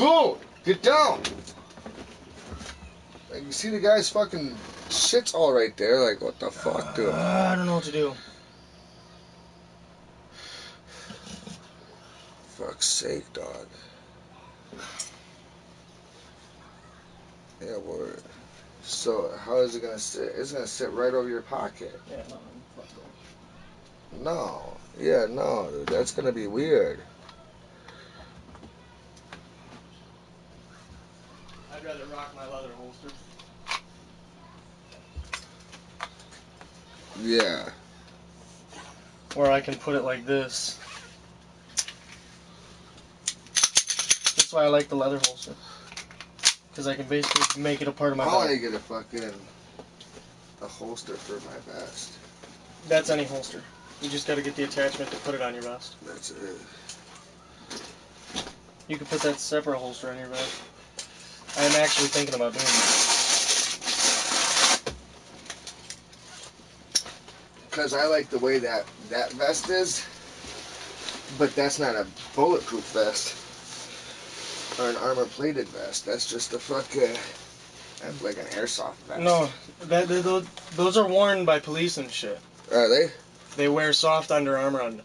Boom! Get down! Like, you see the guy's fucking shit's all right there. Like, what the fuck, dude? I don't know what to do. Fuck's sake, dog. Yeah, word. So, how is it gonna sit? It's gonna sit right over your pocket. Yeah, no, fuck that. No. Yeah, no, dude. That's gonna be weird. I'd rather rock my leather holster. Yeah. Or I can put it like this. That's why I like the leather holster. Because I can basically make it a part of my I belt. want to get a holster for my vest. That's any holster. You just got to get the attachment to put it on your vest. That's it. You can put that separate holster on your vest. I'm actually thinking about doing that. Because I like the way that vest is, but that's not a bulletproof vest or an armor-plated vest. That's just a fucking, that's like an airsoft vest. No, those are worn by police and shit. Are they? They wear soft armor under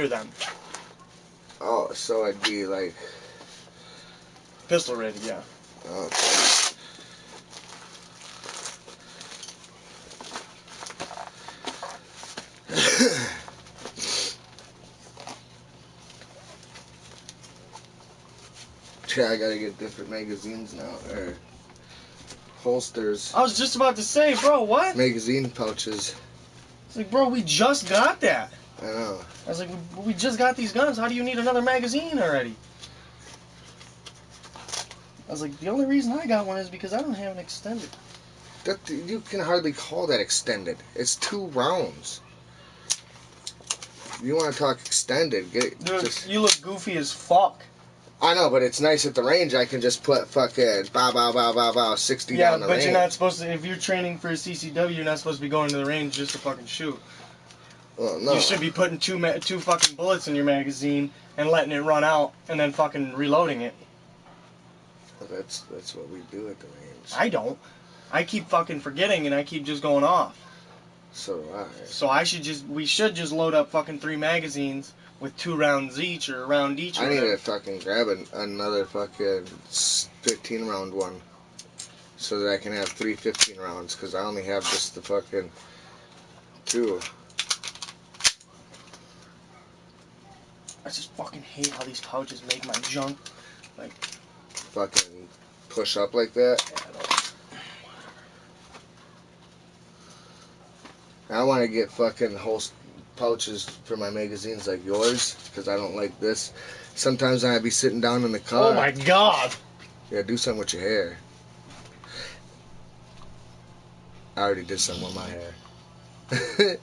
them. Oh, so it'd be like Pistol rated, yeah. Okay. Yeah, I gotta get different magazines now, or holsters. I was just about to say, bro, what? Magazine pouches. It's like, bro, we just got that. I know. I was like, we just got these guns. How do you need another magazine already? I was like, the only reason I got one is because I don't have an extended. You can hardly call that extended. It's 2 rounds. You want to talk extended? Get it. Dude, you look goofy as fuck. I know, but it's nice at the range. I can just put fucking 60 down the Yeah, range. but you're not supposed to. If you're training for a CCW, you're not supposed to be going to the range just to fucking shoot. Well, no. You should be putting two fucking bullets in your magazine and letting it run out and then fucking reloading it. Well, that's what we do at the range. I don't. I keep fucking forgetting and I keep just going off. So do I. So we should just load up fucking 3 magazines with 2 rounds each or a round each. I need to fucking grab another fucking 15 round one so that I can have 3 15 rounds because I only have just the fucking 2. I just fucking hate how these pouches make my junk like fucking push up like that. I want to get fucking whole pouches for my magazines like yours because I don't like this. Sometimes I'd be sitting down in the car. Oh my god! Yeah, do something with your hair. I already did something with my hair.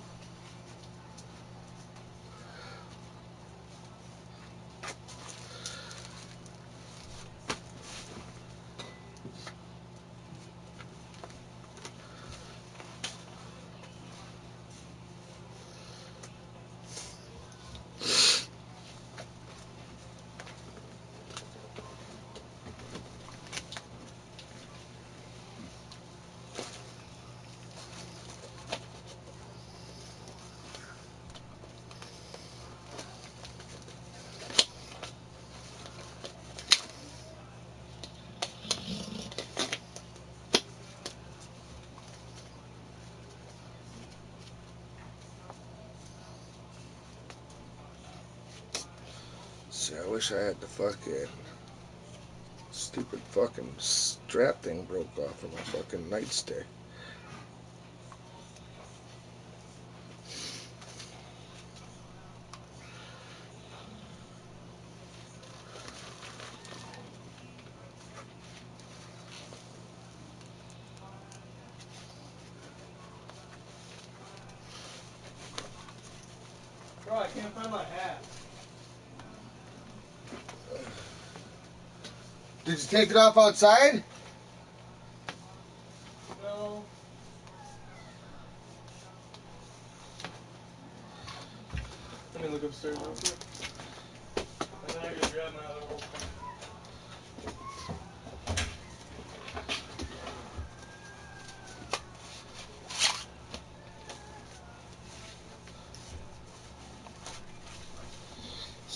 See, I wish I had the fucking stupid fucking strap thing broke off of my fucking nightstick. Bro, I can't find my hat. Did you take it off outside? No. Let me look upstairs real quick. And then I gotta grab my other whole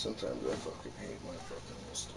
Sometimes I fucking hate my fucking holster.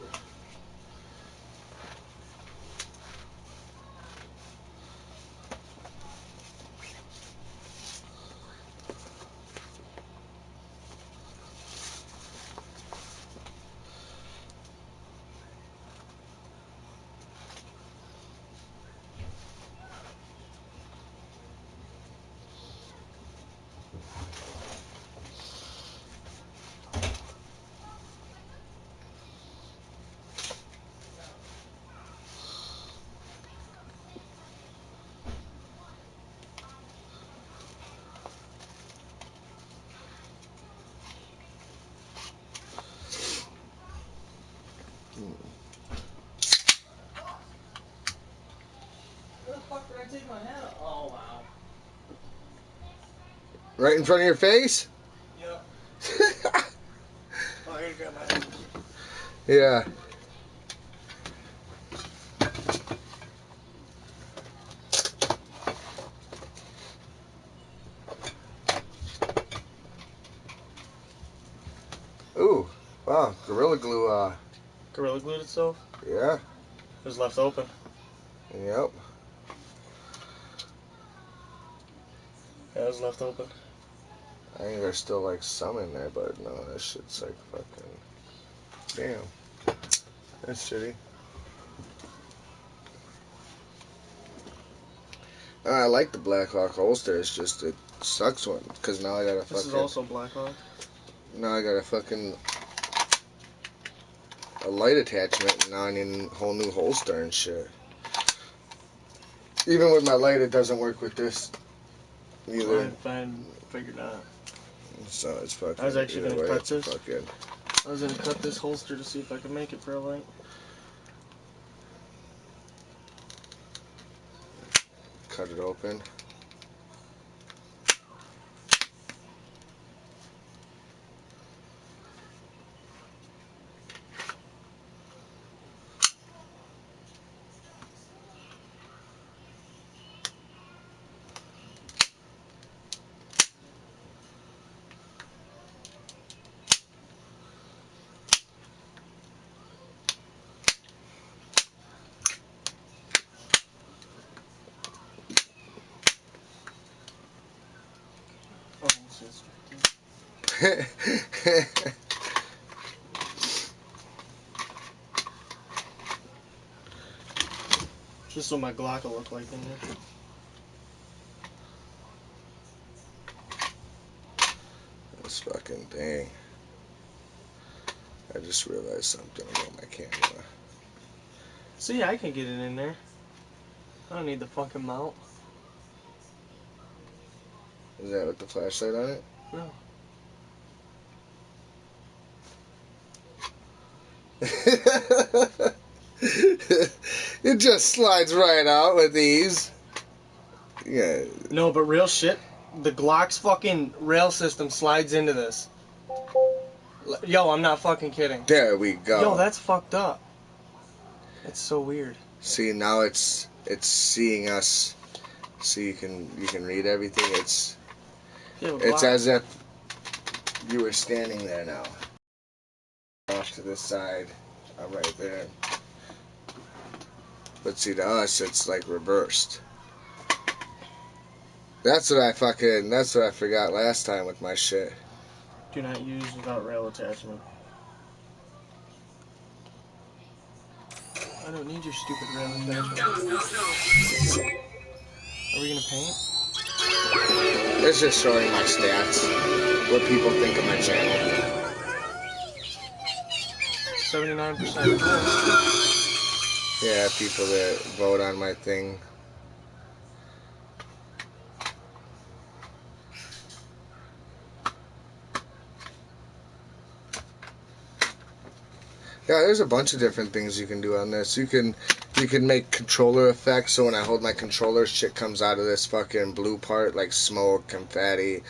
Where the fuck did I take my hat off? Oh, wow. Right in front of your face? Yep. Oh, here, grab my hat. Yeah. Ooh. Wow. Gorilla Glue, Gorilla glued itself? yeah. It was left open. Yep. Yeah, it was left open. I think there's still like some in there, but no, that shit's like fucking. Damn. That's shitty. I like the Blackhawk holster. It's just it sucks one because now I gotta fucking. This is also Blackhawk. Now I got a fucking a light attachment. And now I need a whole new holster and shit. Even with my light, it doesn't work with this either. I figured out. So it's fucking. I was actually gonna cut this. Fucking... I was gonna cut this holster to see if I could make it for a light. Cut it open. Oh, shit. Just what my Glock will look like in there. This fucking thing. I just realized something about my camera. See, I can get it in there. I don't need the fucking mount. Is that with the flashlight on it? No. It just slides right out with ease. Yeah. No, but real shit, the Glock's fucking rail system slides into this. Yo, I'm not fucking kidding. There we go. Yo, that's fucked up. That's so weird. See, now it's seeing us, so you can read everything. It's as if you were standing there now. Off to the side, I'm right there. But see, to us, it's like reversed. That's what I forgot last time with my shit. Do not use without rail attachment. I don't need your stupid rail attachment. Are we gonna paint? It's just showing my stats. What people think of my channel. 79%. Yeah, people that vote on my thing. Yeah, there's a bunch of different things you can do on this. You can make controller effects, so when I hold my controller, shit comes out of this fucking blue part, like smoke, confetti,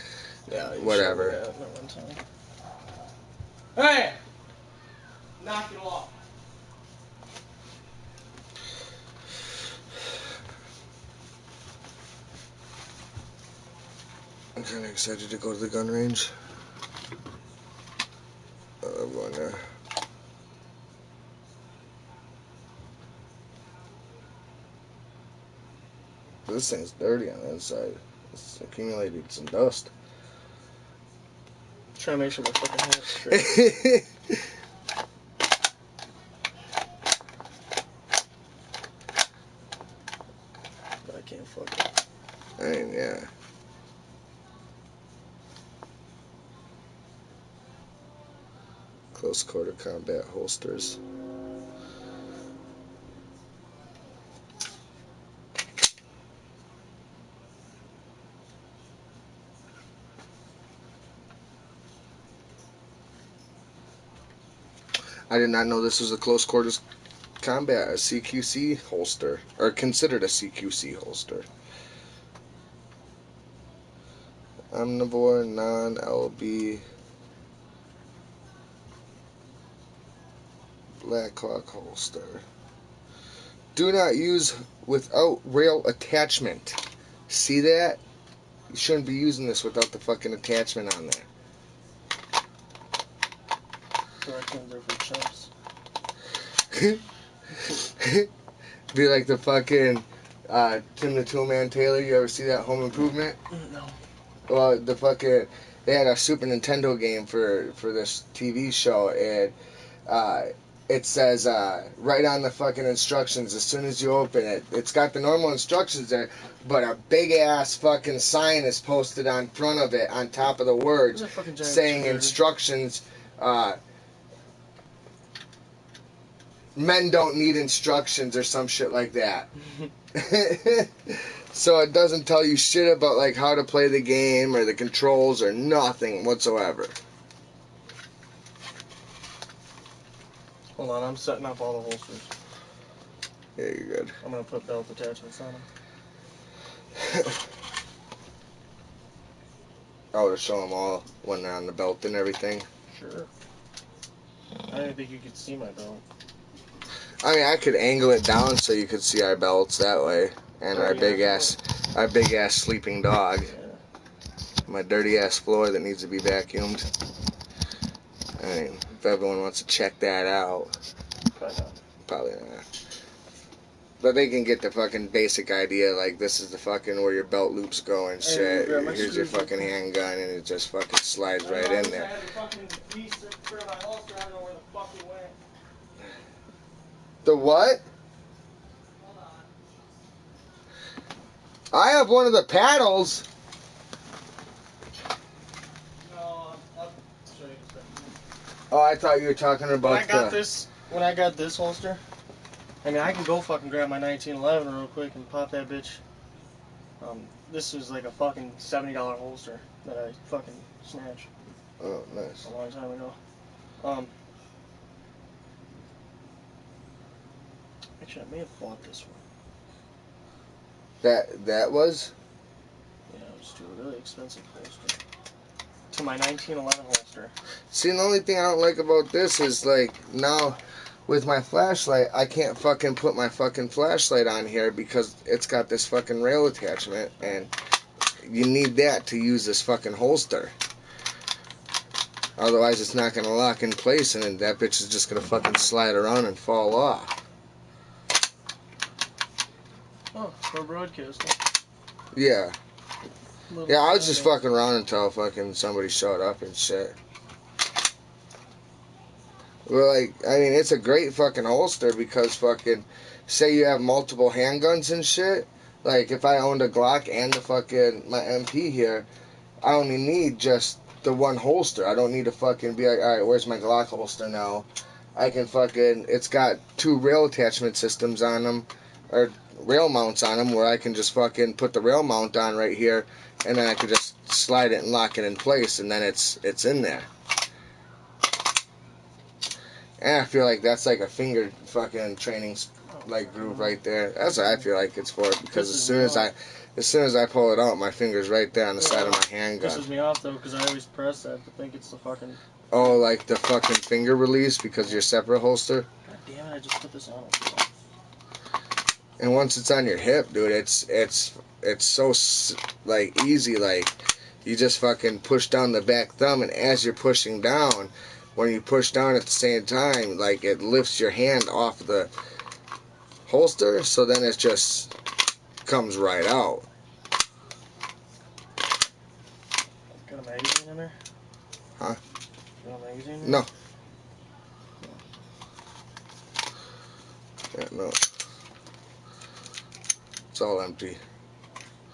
Yeah, whatever. That one time. Hey! Knock it off. I'm kind of excited to go to the gun range. I'm going This thing's dirty on the inside. It's accumulated some dust. Try to make sure my fucking hat's straight. But I can't fuck it. I mean, yeah. Close quarter combat holsters. I did not know this was a close quarters combat, a CQC holster, or considered a CQC holster. Omnivore, non-LB, Blackhawk holster. Do not use without rail attachment. See that? You shouldn't be using this without the fucking attachment on there. Directions are for chumps. Be like the fucking Tim the Toolman Taylor. You ever see that Home Improvement? No. Well, the fucking they had a Super Nintendo game for this TV show, and it says right on the fucking instructions, as soon as you open it, it's got the normal instructions there, but a big ass fucking sign is posted on front of it, on top of the words, saying instructions. Men don't need instructions or some shit like that. So it doesn't tell you shit about like how to play the game or the controls or nothing whatsoever. Hold on, I'm setting up all the holsters. Yeah, you're good. I'm gonna put belt attachments on them. Oh, to show them all when they're on the belt and everything. Sure. I didn't think you could see my belt. I mean, I could angle it down so you could see our belts that way, and our big ass sleeping dog. Yeah. My dirty ass floor that needs to be vacuumed. I mean, if everyone wants to check that out, Probably not. probably not. But they can get the fucking basic idea, like this is the fucking where your belt loops go and shit. Here's your fucking handgun, and it just fucking slides right in there. I had the fucking piece for my holster. I don't know where the fuck it went. The what? Hold on. I have one of the paddles. No, I'll show you in a second. Oh, I thought you were talking about When I got this holster, I mean, I can go fucking grab my 1911 real quick and pop that bitch. This was like a fucking $70 holster that I fucking snatched. Oh, nice. A long time ago. Actually, I may have bought this one. That was? Yeah, it was too really expensive holster. To my 1911 holster. See, the only thing I don't like about this is, like, now with my flashlight, I can't fucking put my fucking flashlight on here because it's got this fucking rail attachment, and you need that to use this fucking holster. Otherwise, it's not going to lock in place, and then that bitch is just going to fucking slide around and fall off. Oh, for broadcasting. Yeah. Yeah, I was just fucking around until fucking somebody showed up and shit. Well, like, I mean, it's a great fucking holster because fucking, say you have multiple handguns and shit. Like, if I owned a Glock and my MP here, I only need just the one holster. I don't need to fucking be like, alright, where's my Glock holster now? I can fucking, it's got 2 rail attachment systems on them, or rail mounts on them, where I can just fucking put the rail mount on right here, and then I can just slide it and lock it in place, and then it's in there. And I feel like that's like a finger fucking training like groove right there. That's what I feel like it's for, because as soon as I pull it out, my finger's right there on the side of my handgun. Pisses me off though, because I always press that to think it's the fucking. Oh, like the fucking finger release because you're separate holster. God damn it! I just put this on. And once it's on your hip, dude, it's so like easy. Like you just fucking push down the back thumb, and as you're pushing down, when you push down at the same time, like it lifts your hand off the holster. So then it just comes right out. Got a magazine in there? Huh? Got a magazine in there? No. Yeah, no. It's all empty.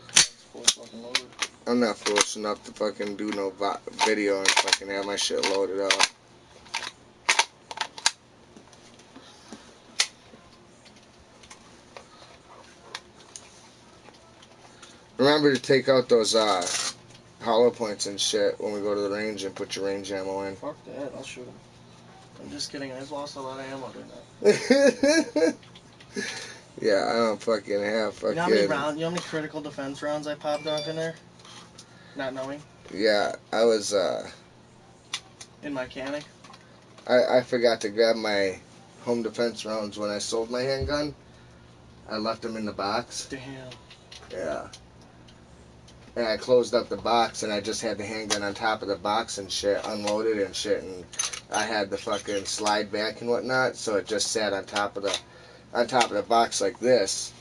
It's full fucking loaded. I'm not foolish enough to fucking do no video and fucking have my shit loaded up. Remember to take out those hollow points and shit when we go to the range and put your range ammo in. Fuck that, I'll shoot him. I'm just kidding, I just lost a lot of ammo doing that. Yeah, I don't fucking have fucking... You know how many critical defense rounds I popped off in there? Not knowing? Yeah, I was, In my canic? I forgot to grab my home defense rounds when I sold my handgun. I left them in the box. Damn. Yeah. And I closed up the box and I just had the handgun on top of the box and shit, unloaded and shit, and I had the fucking slide back and whatnot, so it just sat on top of the box like this.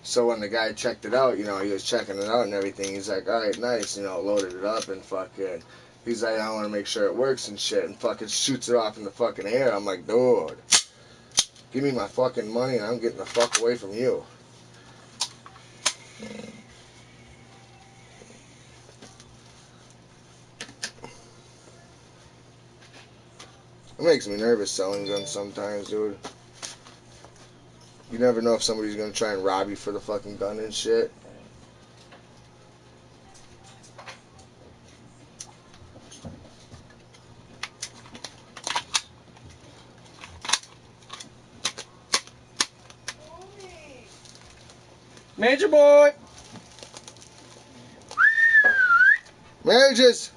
So when the guy checked it out, you know, he was checking it out and everything, he's like, alright, nice, you know, loaded it up and fucking, he's like, I want to make sure it works and shit, and fucking shoots it off in the fucking air. I'm like, dude, give me my fucking money and I'm getting the fuck away from you. It makes me nervous selling guns sometimes, dude. You never know if somebody's gonna try and rob you for the fucking gun and shit. Major boy! Marriages!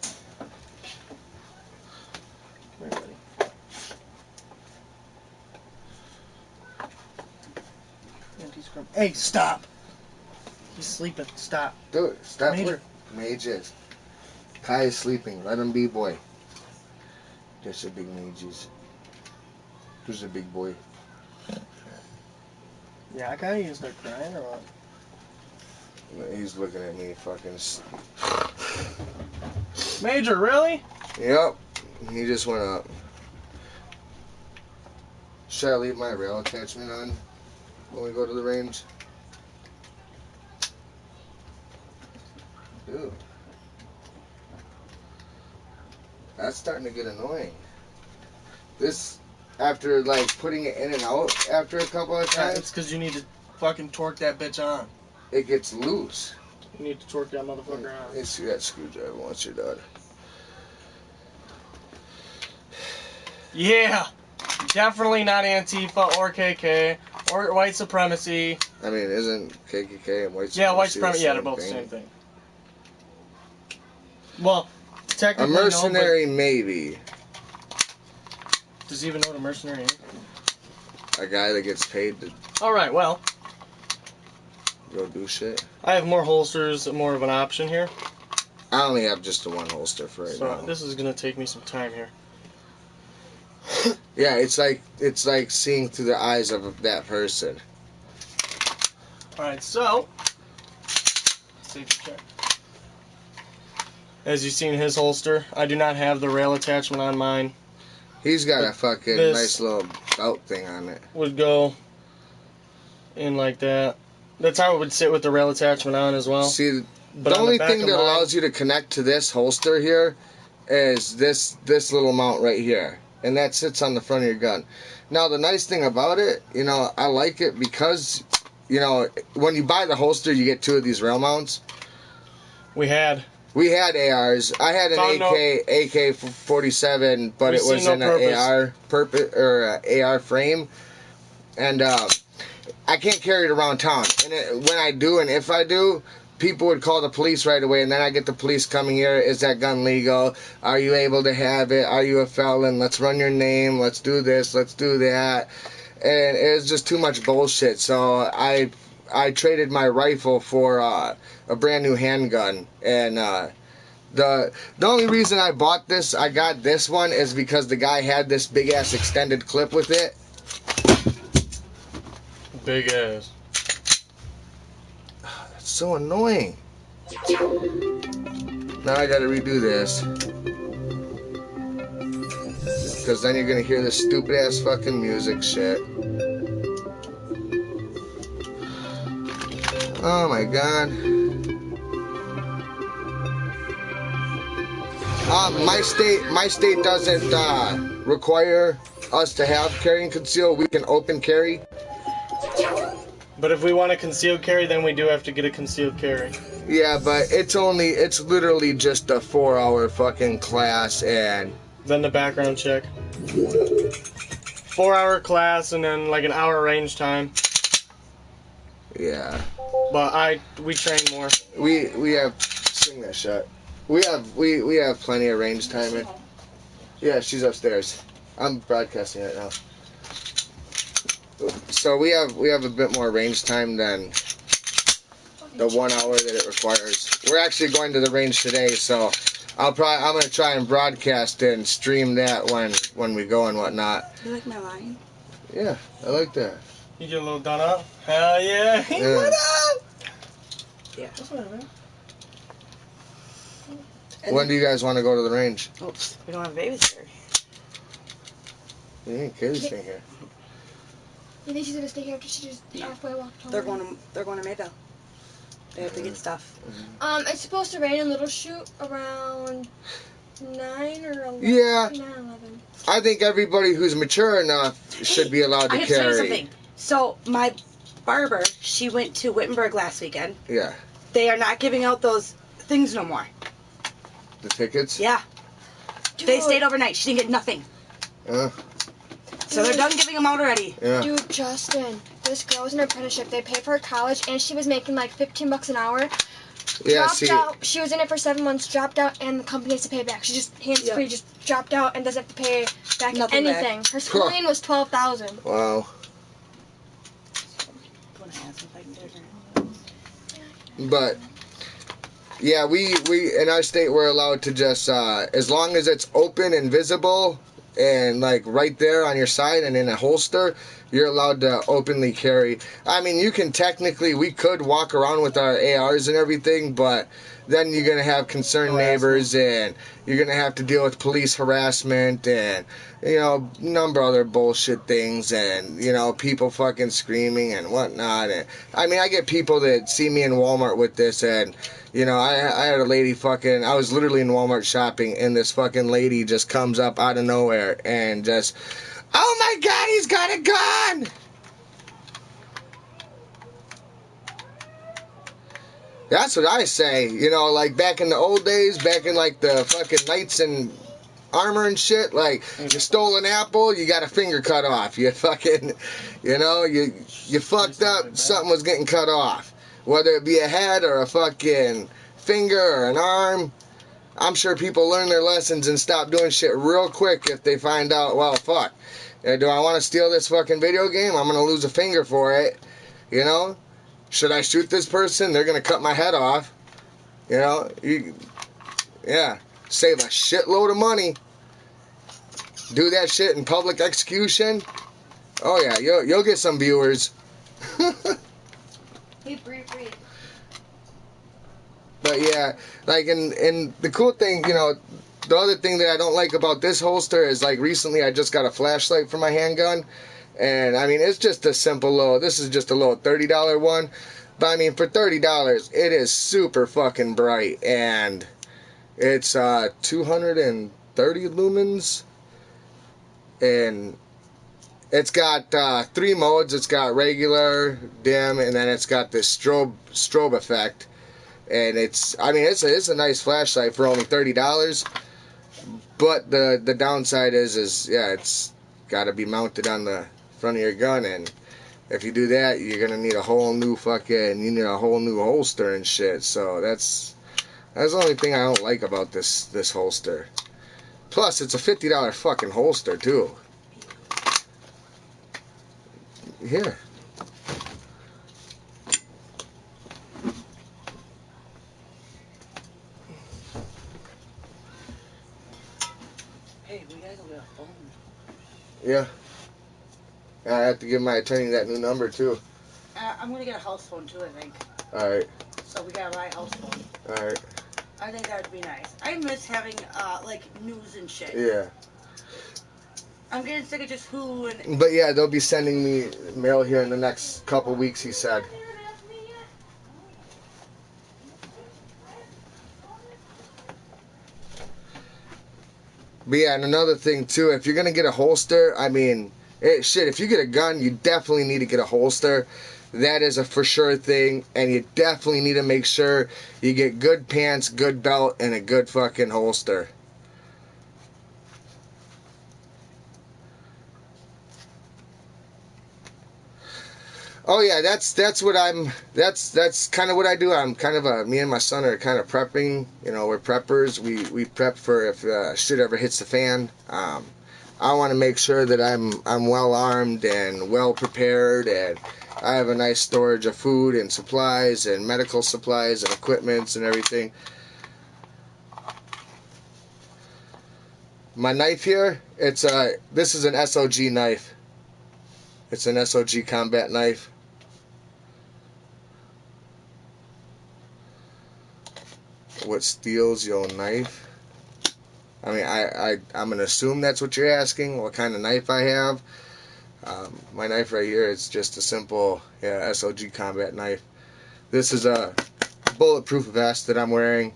Hey, stop! He's sleeping. Stop. Dude, stop. Major. Mages. Kai is sleeping. Let him be, boy. Just a big mages. Who's a big boy? Yeah, I kinda used to start crying or what? He's looking at me fucking... Major, really? Yep. He just went up. Should I leave my rail attachment on when we go to the range? Dude. That's starting to get annoying. This, after like putting it in and out after a couple of Yeah, times, it's because you need to fucking torque that bitch on. it gets loose. You need to torque that motherfucker on. Let's see that screwdriver once you're done. Yeah! Definitely not Antifa or KK or white supremacy. I mean, isn't KKK and white supremacy? Yeah, white supremacy. Yeah, they're same both the thing? same thing. Well, A technically, mercenary, maybe. Does he even know what a mercenary is? A guy that gets paid to Alright, well, go do shit. I have more holsters, more of an option here. I only have just the one holster for right So now. this is going to take me some time here. Yeah, it's like seeing through the eyes of that person. Alright, so, safety check. As you see in his holster, I do not have the rail attachment on mine. He's got But a fucking this nice little belt thing on it. Would go in like that. That's how it would sit with the rail attachment on as well. See, But the on only back thing of that mine- allows you to connect to this holster here is this little mount right here. And that sits on the front of your gun. Now, the nice thing about it, you know, I like it because, you know, when you buy the holster, you get two of these rail mounts. We had ARs. I had an Found AK-47, but We it was see in no an AR frame, and I can't carry it around town. And when I do, and if I do, people would call the police right away, and then I get the police coming here. Is that gun legal? Are you able to have it? Are you a felon? Let's run your name. Let's do this. Let's do that. And it's just too much bullshit. So I traded my rifle for a brand new handgun, and the only reason I got this one is because the guy had this big ass extended clip with it. big ass. So annoying. Now I gotta redo this. Because then you're gonna hear this stupid ass fucking music shit. Oh my god. My state doesn't require us to have carry and conceal. We can open carry. But if we want a concealed carry, then we do have to get a concealed carry. Yeah, but it's literally just a 4-hour fucking class and then the background check. 4-hour class and then like an hour range time. Yeah. But we train more. We have swing that shot. We have plenty of range time. Yeah, she's upstairs. I'm broadcasting right now. So we have a bit more range time than the 1 hour that it requires. We're actually going to the range today, so I'm gonna try and broadcast and stream that when we go and whatnot. You like my line? Yeah, I like that. You get a little done up? Hell yeah! Yeah. What up? Yeah. What's up, man? When do you guys want to go to the range? Oops, we don't have babies here. You ain't kids staying here. You think she's gonna stay here after she just halfway walked home? They're going to Mayville. They have to get stuff. It's supposed to rain in Little Chute around 9 or 11. Yeah. 9 or 11. I think everybody who's mature enough should be allowed to I have to tell you carry. something. So my barber, she went to Wittenberg last weekend. Yeah. They are not giving out those things no more. The tickets? Yeah. Dude. They stayed overnight. She didn't get nothing. So they're done giving them out already. Yeah. Dude, Justin, this girl was in her apprenticeship. They paid for her college, and she was making like $15 an hour. Yeah, Dropped out. She was in it for 7 months, dropped out, and the company has to pay back. She just hands-free, just dropped out and doesn't have to pay back Nothing anything. back. Her schooling was $12,000. Wow. But yeah, we in our state we're allowed to just as long as it's open and visible and like right there on your side and in a holster, you're allowed to openly carry. I mean, you can technically, we could walk around with our ARs and everything, but then you're gonna have concerned neighbors and you're gonna have to deal with police harassment and number of other bullshit things and people fucking screaming and whatnot. And I mean, I get people that see me in Walmart with this and I had a lady I was literally in Walmart shopping and this fucking lady just comes up out of nowhere and just, oh my god, he's got a gun! That's what I say, like back in the old days, back in like the fucking knights and armor and shit, like you stole an apple, you got a finger cut off. You fucking, you fucked up, something was getting cut off. Whether it be a head or a fucking finger or an arm, I'm sure people learn their lessons and stop doing shit real quick if they find out, well, fuck, do I want to steal this fucking video game? I'm going to lose a finger for it, Should I shoot this person? They're going to cut my head off, yeah, save a shitload of money. Do that shit in public execution. Oh yeah, you'll get some viewers. But yeah, like, and the cool thing, the other thing that I don't like about this holster is, like, recently I just got a flashlight for my handgun, and I mean, it's just a simple this is just a little $30 one, but I mean, for $30, it is super fucking bright, and it's 230 lumens, and it's got 3 modes. It's got regular, dim, and then it's got this strobe effect. And it's a nice flashlight for only $30. But the downside is it's got to be mounted on the front of your gun, and if you do that, you're gonna need a whole new holster and shit. So that's the only thing I don't like about this holster. Plus, it's a $50 fucking holster too. Here. Hey, we gotta go get a phone. Yeah. I have to give my attorney that new number too. I'm gonna get a house phone too, I think. Alright. so we gotta buy a house phone. Alright. I think that would be nice. I miss having, like, news and shit. Yeah. I'm getting sick of just who and... But yeah, they'll be sending me mail here in the next couple weeks, he said. But yeah, and another thing too, if you're gonna get a holster, I mean, shit, if you get a gun, you definitely need to get a holster. That is a for sure thing, and you definitely need to make sure you get good pants, good belt, and a good fucking holster. Oh yeah, that's kind of what I do. I'm kind of me and my son are kind of prepping. You know, we're preppers. We prep for if shit ever hits the fan. I want to make sure that I'm well armed and well prepared, and I have a nice storage of food and supplies and medical supplies and equipments and everything. My knife here, this is an SOG knife. It's an SOG combat knife. What steals your knife? I mean, I'm going to assume that's what you're asking, what kind of knife I have. My knife right here is just a simple SOG combat knife. This is a bulletproof vest that I'm wearing.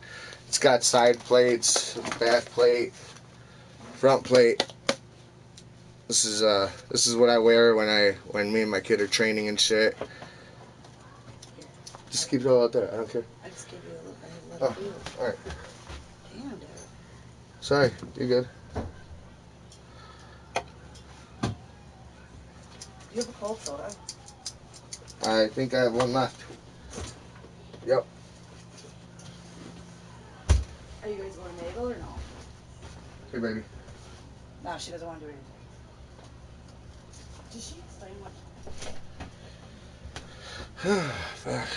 It's got side plates, back plate, front plate. This is what I wear when me and my kid are training and shit. Just keep it all out there. I don't care. I just gave you a little All right. Damn, dude. Sorry, you're good. You have a cold soda? I think I have one left. Yep. Are you guys going to Nagel or no? Hey, baby. No, she doesn't want to do anything. Did she explain what? Fuck.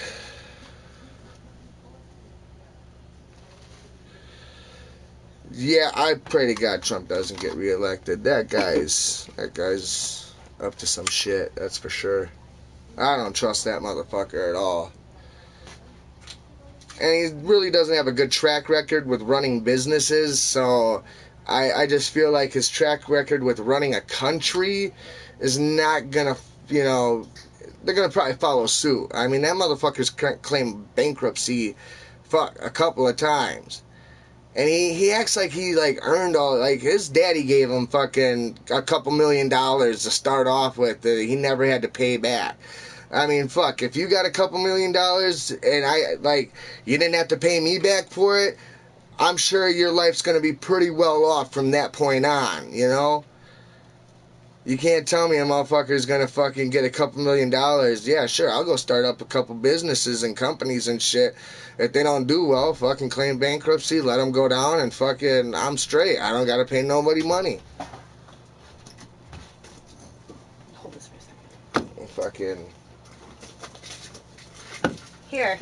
Yeah, I pray to God Trump doesn't get reelected. That guy's up to some shit, that's for sure. I don't trust that motherfucker at all. And he really doesn't have a good track record with running businesses, so I just feel like his track record with running a country is not gonna, you know, they're gonna probably follow suit. I mean, that motherfucker's claimed bankruptcy, a couple of times. And he acts like he earned all, like his daddy gave him fucking a couple $1 million to start off with that he never had to pay back. I mean, fuck, if you got a couple $1 million and you didn't have to pay me back for it, I'm sure your life's gonna be pretty well off from that point on, you know? You can't tell me a motherfucker's gonna fucking get a couple $1 million. Yeah, sure, I'll go start up a couple businesses and companies and shit. If they don't do well, fucking claim bankruptcy, let them go down, and fucking, I'm straight. I don't gotta pay nobody money. Hold this for a second. And fucking... Here.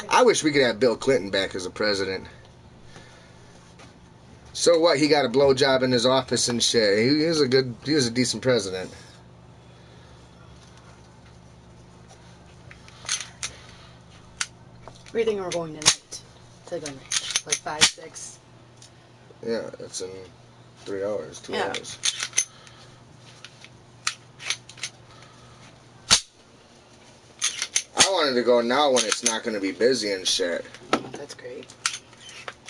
I wish we could have Bill Clinton back as a president. So what? He got a blowjob in his office and shit. He was a decent president. Where do you think we're going tonight? To gun range, like 5, 6. Yeah, it's in 3 hours, 2 hours. I wanted to go now when it's not going to be busy and shit. That's great.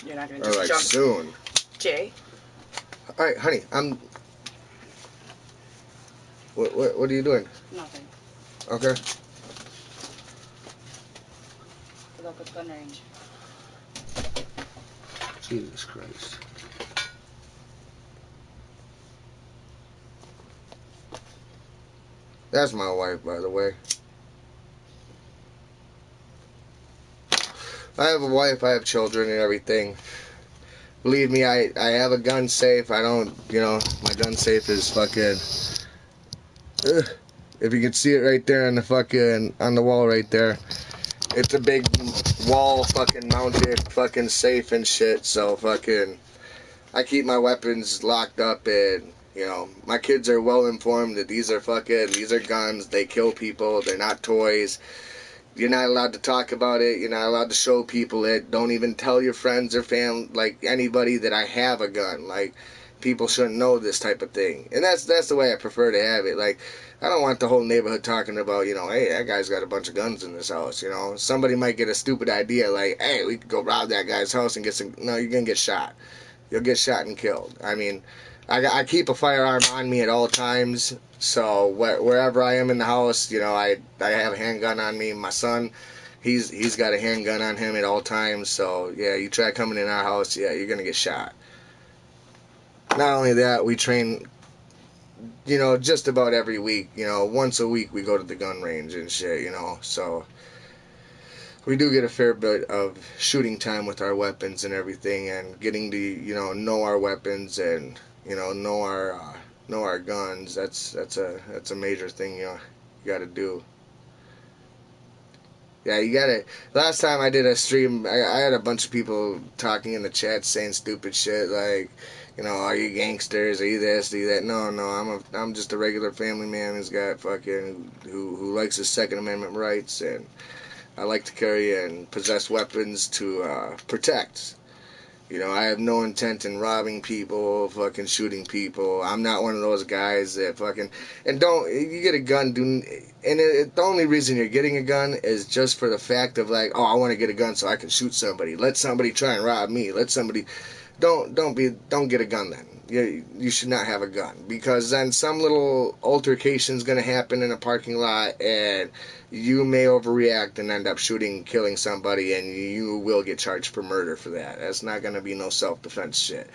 You're not going to just jump. Soon. Jay? Alright, honey, What are you doing? Nothing. Okay. Good luck with gun range. Jesus Christ. That's my wife, by the way. I have a wife, I have children and everything. Believe me, I have a gun safe. I don't, my gun safe is fucking... if you can see it right there on the wall right there. It's a big wall fucking mounted fucking safe and shit, so fucking... I keep my weapons locked up and, my kids are well informed that these are guns, they kill people, they're not toys. You're not allowed to talk about it. You're not allowed to show people it. Don't even tell your friends or family, like anybody, that I have a gun. Like, people shouldn't know this type of thing. And that's the way I prefer to have it. Like, I don't want the whole neighborhood talking about, hey, that guy's got a bunch of guns in his house, Somebody might get a stupid idea like, hey, we could go rob that guy's house and get some... No, you're going to get shot. You'll get shot and killed. I mean, I keep a firearm on me at all times, so wherever I am in the house, I have a handgun on me. My son, he's got a handgun on him at all times, so yeah, you try coming in our house, yeah, you're going to get shot. Not only that, we train... just about every week, once a week we go to the gun range and shit, so we do get a fair bit of shooting time with our weapons and everything, and getting to, know our weapons and, know our guns. That's a major thing, you gotta do. Yeah, you gotta... Last time I did a stream, I had a bunch of people talking in the chat saying stupid shit like, are you gangsters? Are you this? Are you that? No, I'm just a regular family man who's got fucking... who likes his Second Amendment rights, and I like to carry and possess weapons to protect. I have no intent in robbing people, fucking shooting people. I'm not one of those guys that fucking... And you get a gun, the only reason you're getting a gun is just for the fact of like, I want to get a gun so I can shoot somebody. Let somebody try and rob me. Let somebody... Don't get a gun then. You should not have a gun, because then some little altercation's going to happen in a parking lot, and you may overreact and end up killing somebody, and you will get charged for murder for that. That's not going to be no self-defense shit.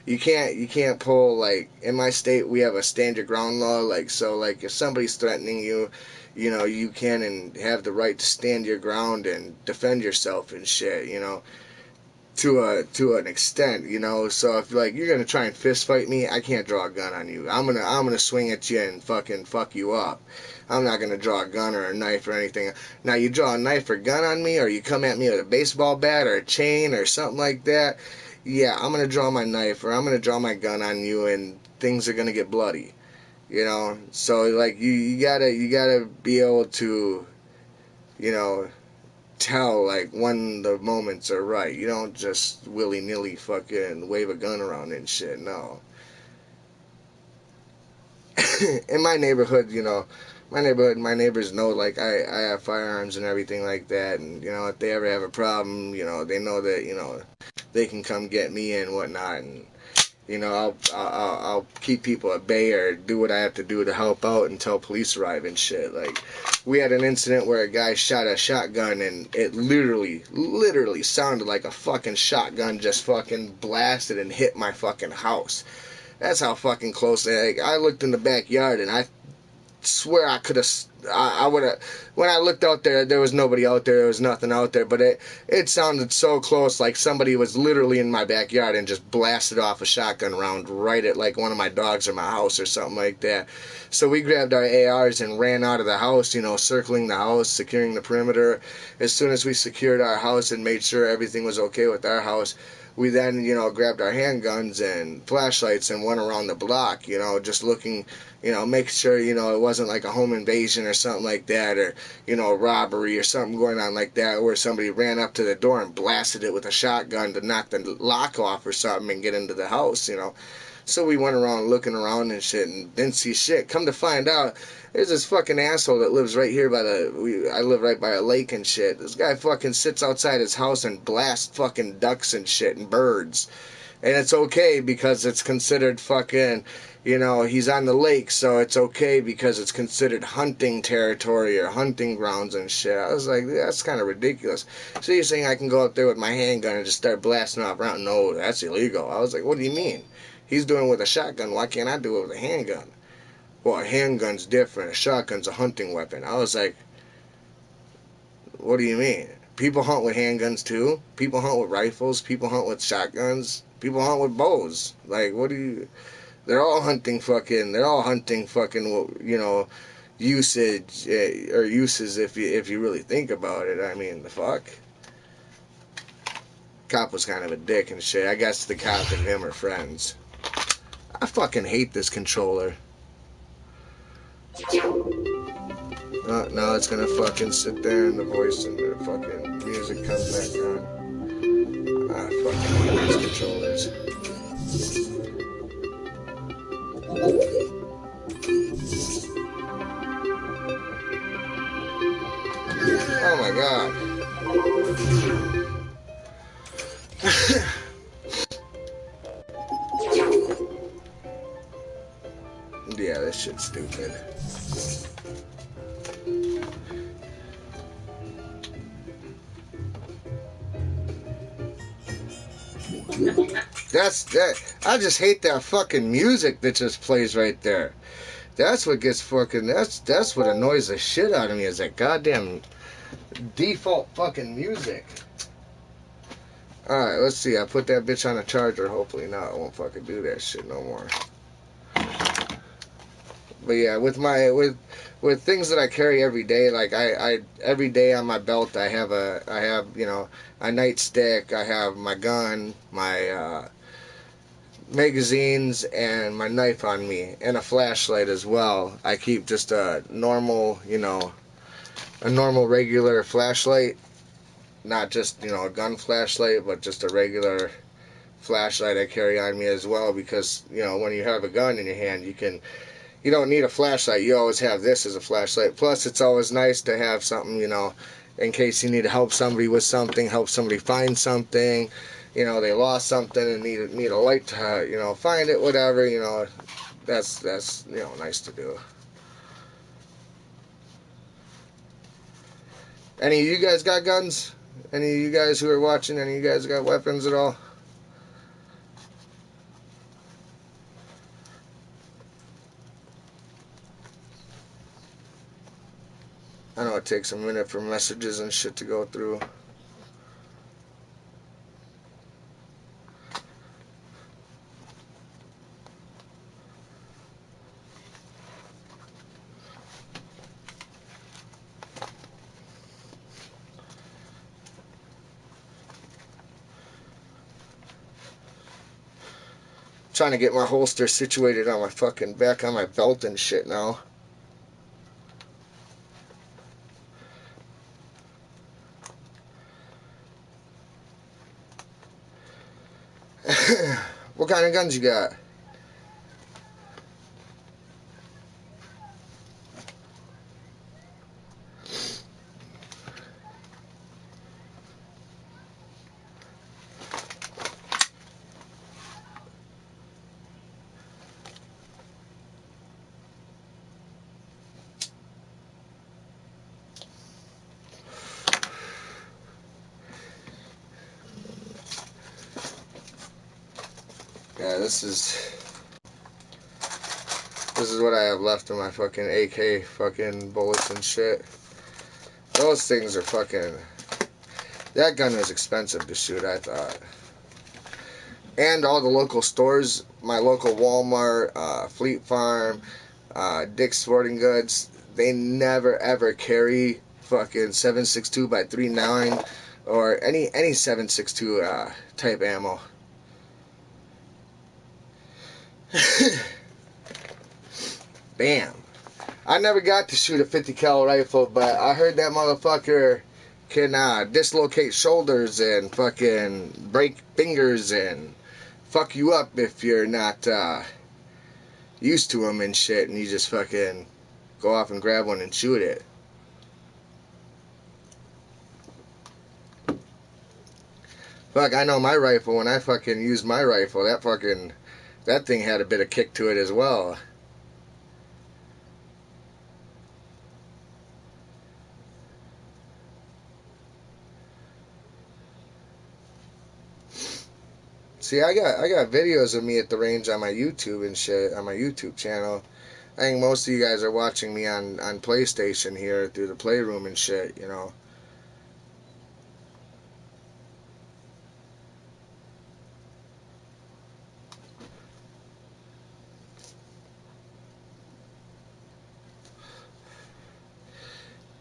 You can't pull, like, in my state we have a stand your ground law, like, so like if somebody's threatening you, you can and have the right to stand your ground and defend yourself and shit, to an extent, so if like you're gonna try and fist fight me, I can't draw a gun on you. I'm gonna swing at you and fucking fuck you up. I'm not gonna draw a gun or a knife or anything. Now you draw a knife or gun on me, or you come at me with a baseball bat or a chain or something like that, yeah, I'm gonna draw my knife or I'm gonna draw my gun on you, and things are gonna get bloody, so like you gotta be able to, tell like when the moments are right. You don't just willy-nilly fucking wave a gun around and shit, no. In my neighborhood, my neighbors know like I have firearms and everything like that, and if they ever have a problem, they know that they can come get me and whatnot, and I'll keep people at bay or do what I have to do to help out until police arrive and shit. Like, we had an incident where a guy shot a shotgun, and it literally sounded like a fucking shotgun just fucking blasted and hit my fucking house. That's how fucking close. I looked in the backyard, and I swear I could have... I would have... When I looked out there, there was nobody out there. There was nothing out there. But it sounded so close, like somebody was literally in my backyard and just blasted off a shotgun round right at like one of my dogs or my house or something like that. So we grabbed our ARs and ran out of the house, circling the house, securing the perimeter. As soon as we secured our house and made sure everything was okay with our house, we then, grabbed our handguns and flashlights and went around the block, just looking, making sure, it wasn't like a home invasion or something like that, or, a robbery or something going on like that, where somebody ran up to the door and blasted it with a shotgun to knock the lock off or something and get into the house, So we went around looking around and shit and didn't see shit. Come to find out, there's this fucking asshole that lives right here I live right by a lake and shit. This guy fucking sits outside his house and blasts fucking ducks and shit and birds. And it's okay because it's considered fucking, he's on the lake, so it's okay because it's considered hunting territory or hunting grounds and shit. I was like, that's kind of ridiculous. So you're saying I can go up there with my handgun and just start blasting off around? No, that's illegal. I was like, what do you mean? He's doing it with a shotgun. Why can't I do it with a handgun? Well, a handgun's different. A shotgun's a hunting weapon. I was like, what do you mean? People hunt with handguns too? People hunt with rifles? People hunt with shotguns? People hunt with bows? Like, what do you... They're all hunting fucking, usage, or uses if you really think about it. I mean, the fuck? Cop was kind of a dick and shit. I guess the cop and him are friends. I fucking hate this controller. Now it's gonna fucking sit there and the voice and the fucking music comes back on. I fucking hate these controllers. Oh my god. Yeah, this shit's stupid. That's that. I just hate that fucking music that just plays right there. That's what gets fucking. That's what annoys the shit out of me is that goddamn default fucking music. All right, let's see. I put that bitch on a charger. Hopefully now it won't fucking do that shit no more. But yeah, with things that I carry every day, like I every day on my belt I have a nightstick. I have my gun, my magazines, and my knife on me, and a flashlight as well. I keep just a normal, regular flashlight, not just a gun flashlight, but just a regular flashlight I carry on me as well, because when you have a gun in your hand, you don't need a flashlight. You always have this as a flashlight. Plus, it's always nice to have something, in case you need to help somebody with something, help somebody find something. They lost something and need a light to, find it, whatever. That's nice to do. Any of you guys got guns? Any of you guys who are watching, any of you guys got weapons at all? I know it takes a minute for messages and shit to go through. Trying to get my holster situated on my fucking back on my belt and shit now. What kind of guns you got? Yeah, this is what I have left of my fucking AK fucking bullets and shit. Those things are fucking... That gun was expensive to shoot, I thought. And all the local stores, my local Walmart, Fleet Farm, Dick's Sporting Goods, they never ever carry fucking 7.62 by 3.9 or any 7.62 type ammo. Bam. I never got to shoot a 50 cal rifle, but I heard that motherfucker can dislocate shoulders and fucking break fingers and fuck you up if you're not used to them and shit, and you just fucking go off and grab one and shoot it. Fuck, I know my rifle, when I fucking used my rifle, that thing had a bit of kick to it as well. See, I got videos of me at the range on my YouTube and shit, on my YouTube channel. I think most of you guys are watching me on PlayStation here through the Playroom and shit,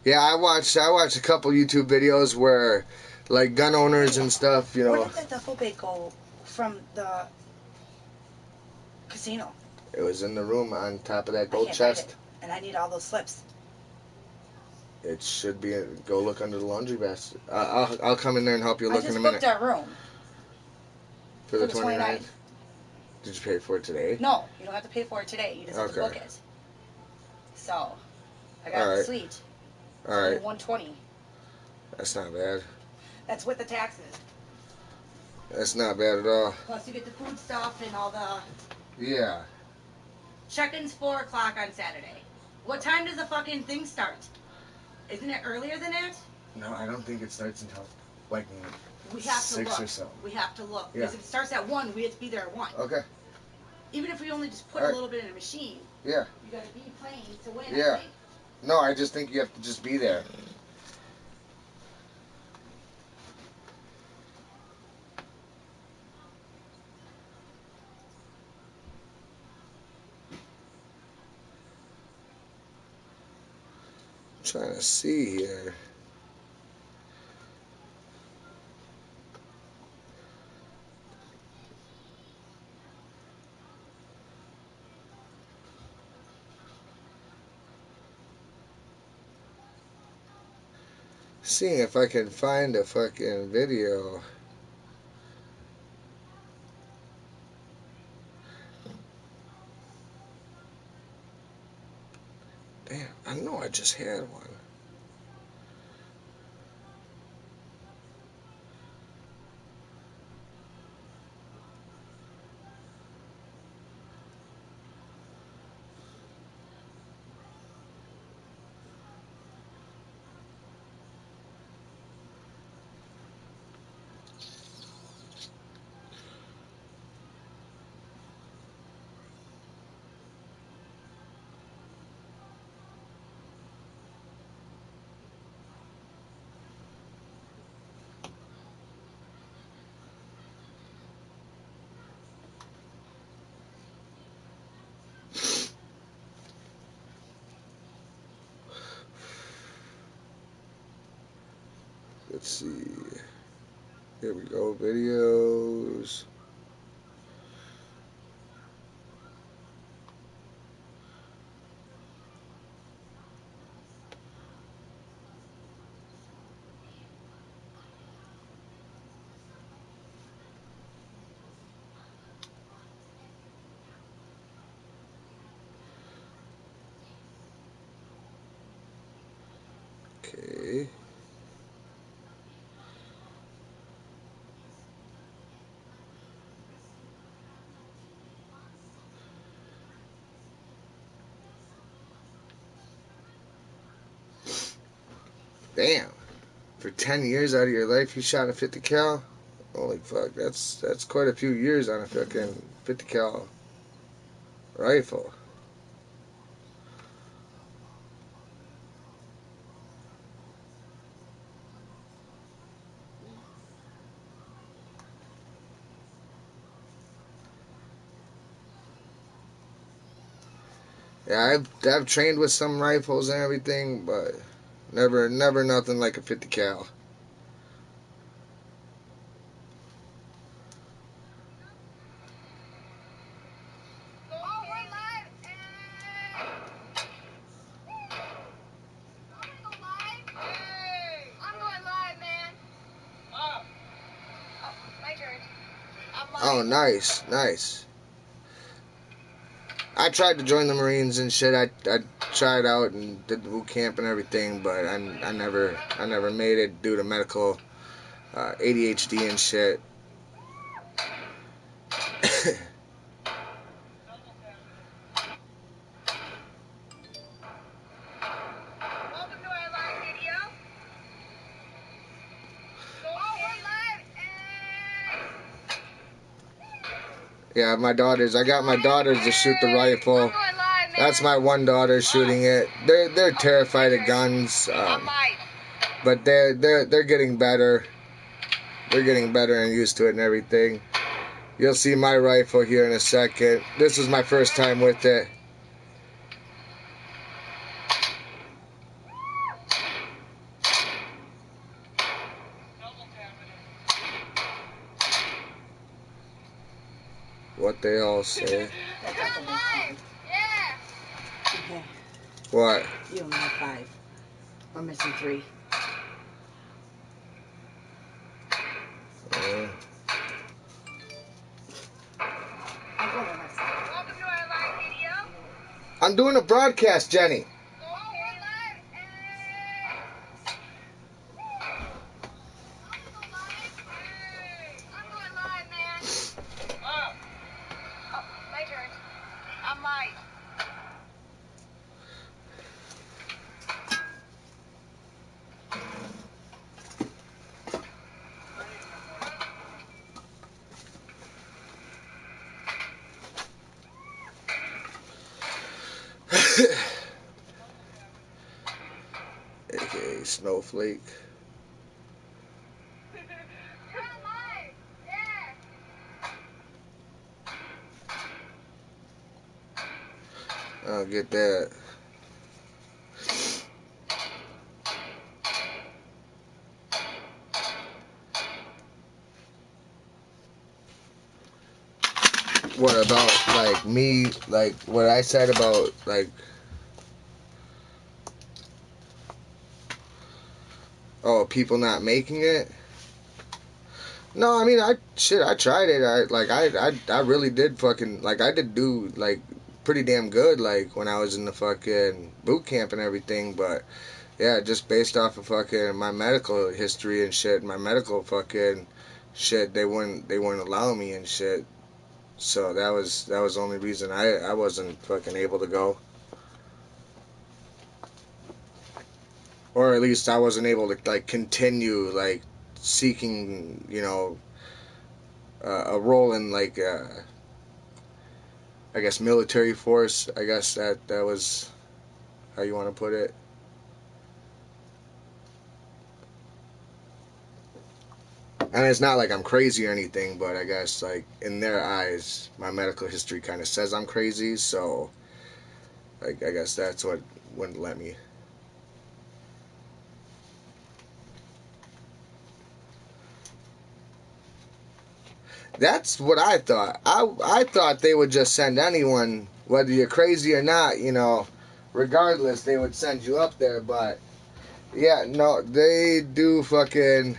Yeah, I watched a couple YouTube videos where, like, gun owners and stuff, Where did the duffel bag go from the casino? It was in the room on top of that gold I can't chest. find it, and I need all those slips. It should be. Go look under the laundry basket. I'll come in there and help you I look in just a booked minute. our room. For the the 29th? Did you pay for it today? No, you don't have to pay for it today. You just have to book it. So, I got the suite. It's only $120. That's not bad. That's with the taxes. That's not bad at all. Plus you get the food stuff and all the... Yeah. Check-in's 4 o'clock on Saturday. What time does the fucking thing start? Isn't it earlier than that? No, I don't think it starts until like we have 6 to look. or so. We have to look. Yeah. Because if it starts at 1, we have to be there at 1. Okay. Even if we only just put a little bit in a machine. Yeah. You gotta be playing to win, Yeah. I think. No, I just think you have to just be there. I'm trying to see here. Seeing if I can find a fucking video. Damn, I know I just had one. Let's see. Here we go. Videos. Okay. Damn. For 10 years out of your life, you shot a 50 cal? Holy fuck, that's quite a few years on a fucking 50 cal rifle. Yeah, I've trained with some rifles and everything, but never nothing like a 50 cal. Oh, nice, nice. I tried to join the Marines and shit. I tried out and did the boot camp and everything, but I never made it due to medical ADHD and shit. Yeah, my daughters. I got my daughters to shoot the rifle. That's my one daughter shooting it. They're terrified of guns, but they're getting better. They're getting better and used to it and everything. You'll see my rifle here in a second. This was my first time with it. What they all say. What? You only have 5. We're missing 3. I'm doing a broadcast, Jenny. AKA Snowflake. I'll get that. What about, like, me, like, what I said about, like, oh, people not making it? No, I mean, I tried it. I really did fucking, like, I did do, like, pretty damn good, like, when I was in the fucking boot camp and everything, but, yeah, just based off of fucking my medical history and shit, my medical fucking shit, they wouldn't allow me and shit. So that was the only reason I wasn't fucking able to go. Or at least I wasn't able to, like, continue, like, seeking, you know, a role in, like, I guess military force. I guess that was how you want to put it. And it's not like I'm crazy or anything, but I guess, like, in their eyes, my medical history kind of says I'm crazy, so, like, I guess that's what wouldn't let me. That's what I thought. I thought they would just send anyone, whether you're crazy or not, you know, regardless, they would send you up there, but, yeah, no, they do fucking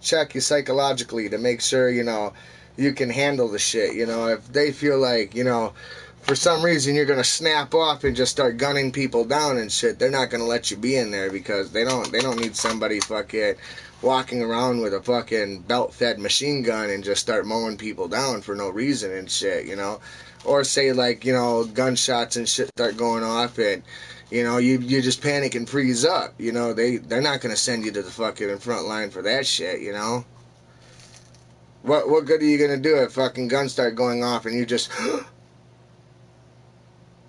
check you psychologically to make sure, you know, you can handle the shit. You know, if they feel like, you know, for some reason you're gonna snap off and just start gunning people down and shit, they're not gonna let you be in there, because they don't need somebody fucking walking around with a fucking belt-fed machine gun and just start mowing people down for no reason and shit, you know. Or say, like, you know, gunshots and shit start going off and, you know, you just panic and freeze up. You know, they're not gonna send you to the fucking front line for that shit, you know. What good are you gonna do if fucking guns start going off and you just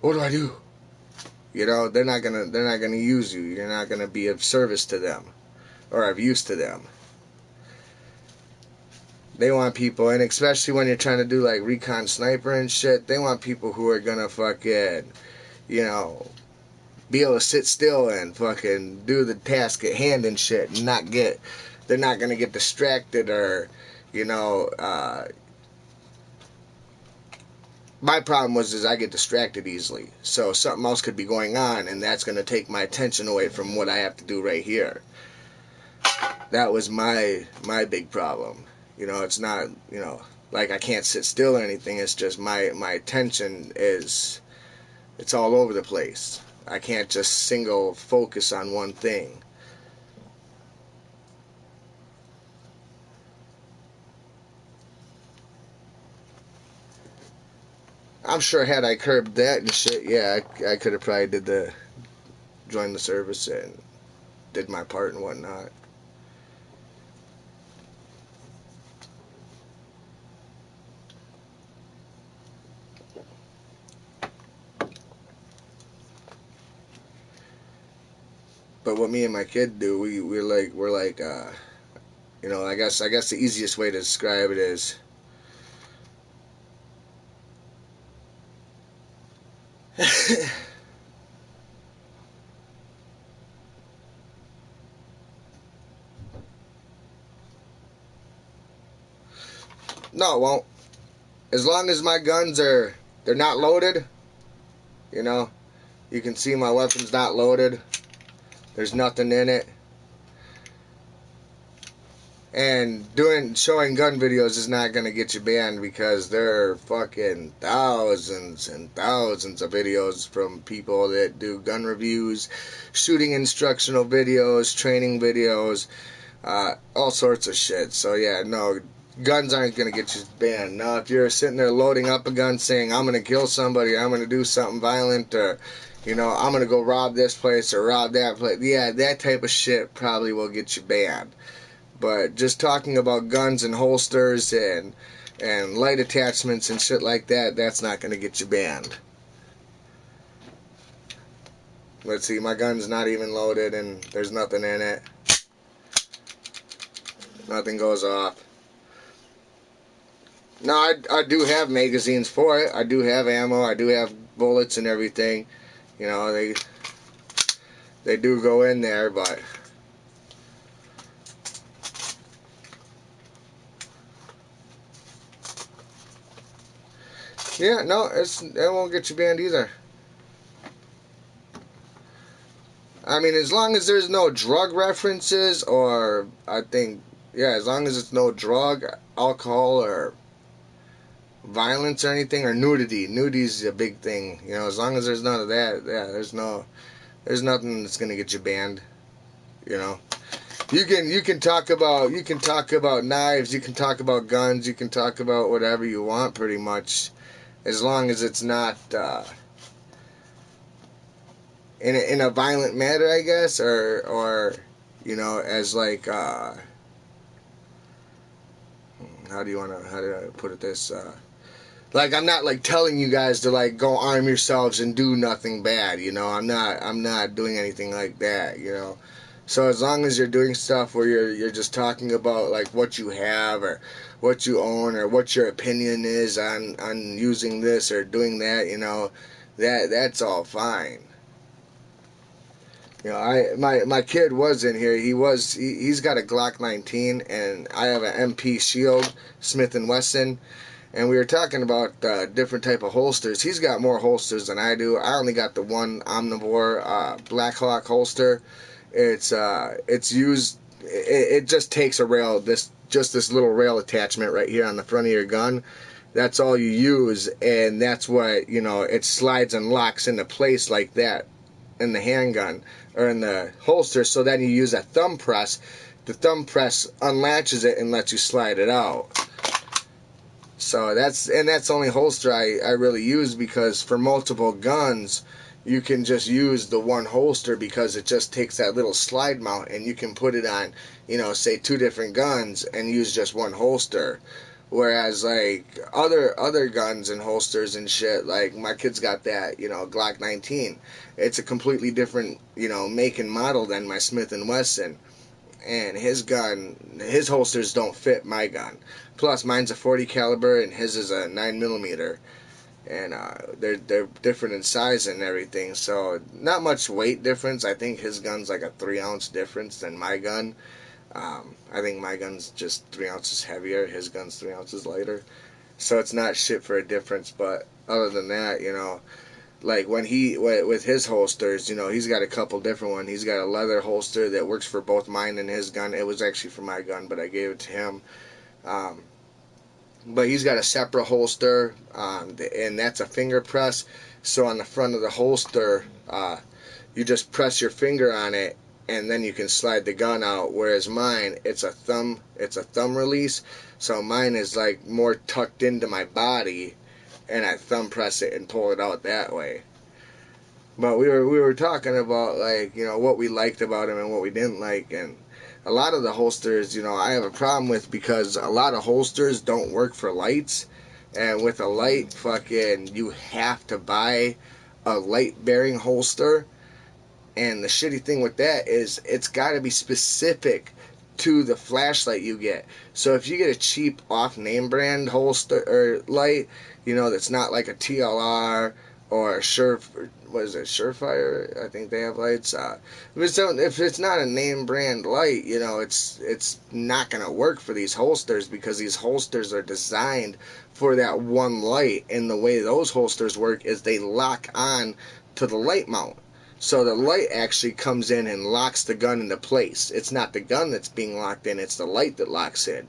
what do I do? You know, they're not gonna use you. You're not gonna be of service to them or of use to them. They want people, and especially when you're trying to do, like, recon sniper and shit, they want people who are gonna fucking, you know, be able to sit still and fucking do the task at hand and shit, and they're not gonna get distracted or, you know, my problem is I get distracted easily, so something else could be going on, and that's gonna take my attention away from what I have to do right here. That was my big problem. You know, it's not, you know, like I can't sit still or anything, it's just my attention is, it's all over the place. I can't just single focus on one thing. I'm sure had I curbed that and shit, yeah, I could have probably joined the service and did my part and whatnot. But what me and my kid do, we're like, you know, I guess the easiest way to describe it is, no, it won't. As long as my guns they're not loaded, you know, you can see my weapon's not loaded. There's nothing in it. And showing gun videos is not gonna get you banned, because there are fucking thousands and thousands of videos from people that do gun reviews, shooting instructional videos, training videos, all sorts of shit. So yeah, no, guns aren't gonna get you banned. Now, if you're sitting there loading up a gun saying, I'm gonna kill somebody, I'm gonna do something violent, or, you know, I'm gonna go rob this place or rob that place, yeah, that type of shit probably will get you banned. But just talking about guns and holsters and light attachments and shit like that, that's not going to get you banned. Let's see, my gun's not even loaded and there's nothing in it. Nothing goes off. Now, I do have magazines for it. I do have ammo. I do have bullets and everything. You know, they do go in there, but... yeah, no, it won't get you banned either. I mean, as long as there's no drug references, or I think, yeah, as long as it's no drug, alcohol, or violence or anything, or nudity. Nudity is a big thing. You know, as long as there's none of that, yeah, there's nothing that's gonna get you banned. You know, you can talk about knives, you can talk about guns, you can talk about whatever you want, pretty much. As long as it's not in a violent manner, I guess, or you know, as like how do I put it this? Like, I'm not like telling you guys to like go arm yourselves and do nothing bad. You know, I'm not doing anything like that. You know, so as long as you're doing stuff where you're just talking about like what you have or what you own or what your opinion is on using this or doing that, you know, that's all fine. You know, my kid was in here. He's got a Glock 19 and I have an MP Shield Smith & Wesson, and we were talking about different type of holsters. He's got more holsters than I do. I only got the one Omnivore Blackhawk holster. It's used. It just takes a rail, this little rail attachment right here on the front of your gun. That's all you use, and that's what, you know, it slides and locks into place like that in the handgun or in the holster. So then you use a thumb press. The thumb press unlatches it and lets you slide it out. So that's the only holster I really use, because for multiple guns you can just use the one holster, because it just takes that little slide mount and you can put it on, you know, say 2 different guns and use just one holster. Whereas like other guns and holsters and shit, like my kid's got that, you know, Glock 19. It's a completely different, you know, make and model than my Smith & Wesson. And his holsters don't fit my gun. Plus mine's a 40 caliber and his is a 9mm. And they're different in size and everything, so not much weight difference. I think his gun's like a 3-ounce difference than my gun. I think my gun's just 3 ounces heavier, his gun's 3 ounces lighter. So it's not shit for a difference, but other than that, you know, like when with his holsters, you know, he's got a couple different ones. He's got a leather holster that works for both mine and his gun. It was actually for my gun, but I gave it to him. But he's got a separate holster, and that's a finger press. So on the front of the holster, you just press your finger on it, and then you can slide the gun out. Whereas mine, it's a thumb release. So mine is like more tucked into my body, and I thumb press it and pull it out that way. But we were talking about, like, you know, what we liked about him and what we didn't like, and a lot of the holsters, you know, I have a problem with, because a lot of holsters don't work for lights. And with a light, fucking, you have to buy a light bearing holster. And the shitty thing with that is it's got to be specific to the flashlight you get. So if you get a cheap off name brand holster or light, you know, that's not like a TLR or a Surefire, I think they have lights. If it's not a name brand light, you know, it's not gonna work for these holsters, because these holsters are designed for that one light, and the way those holsters work is they lock on to the light mount. So the light actually comes in and locks the gun into place. It's not the gun that's being locked in, it's the light that locks in.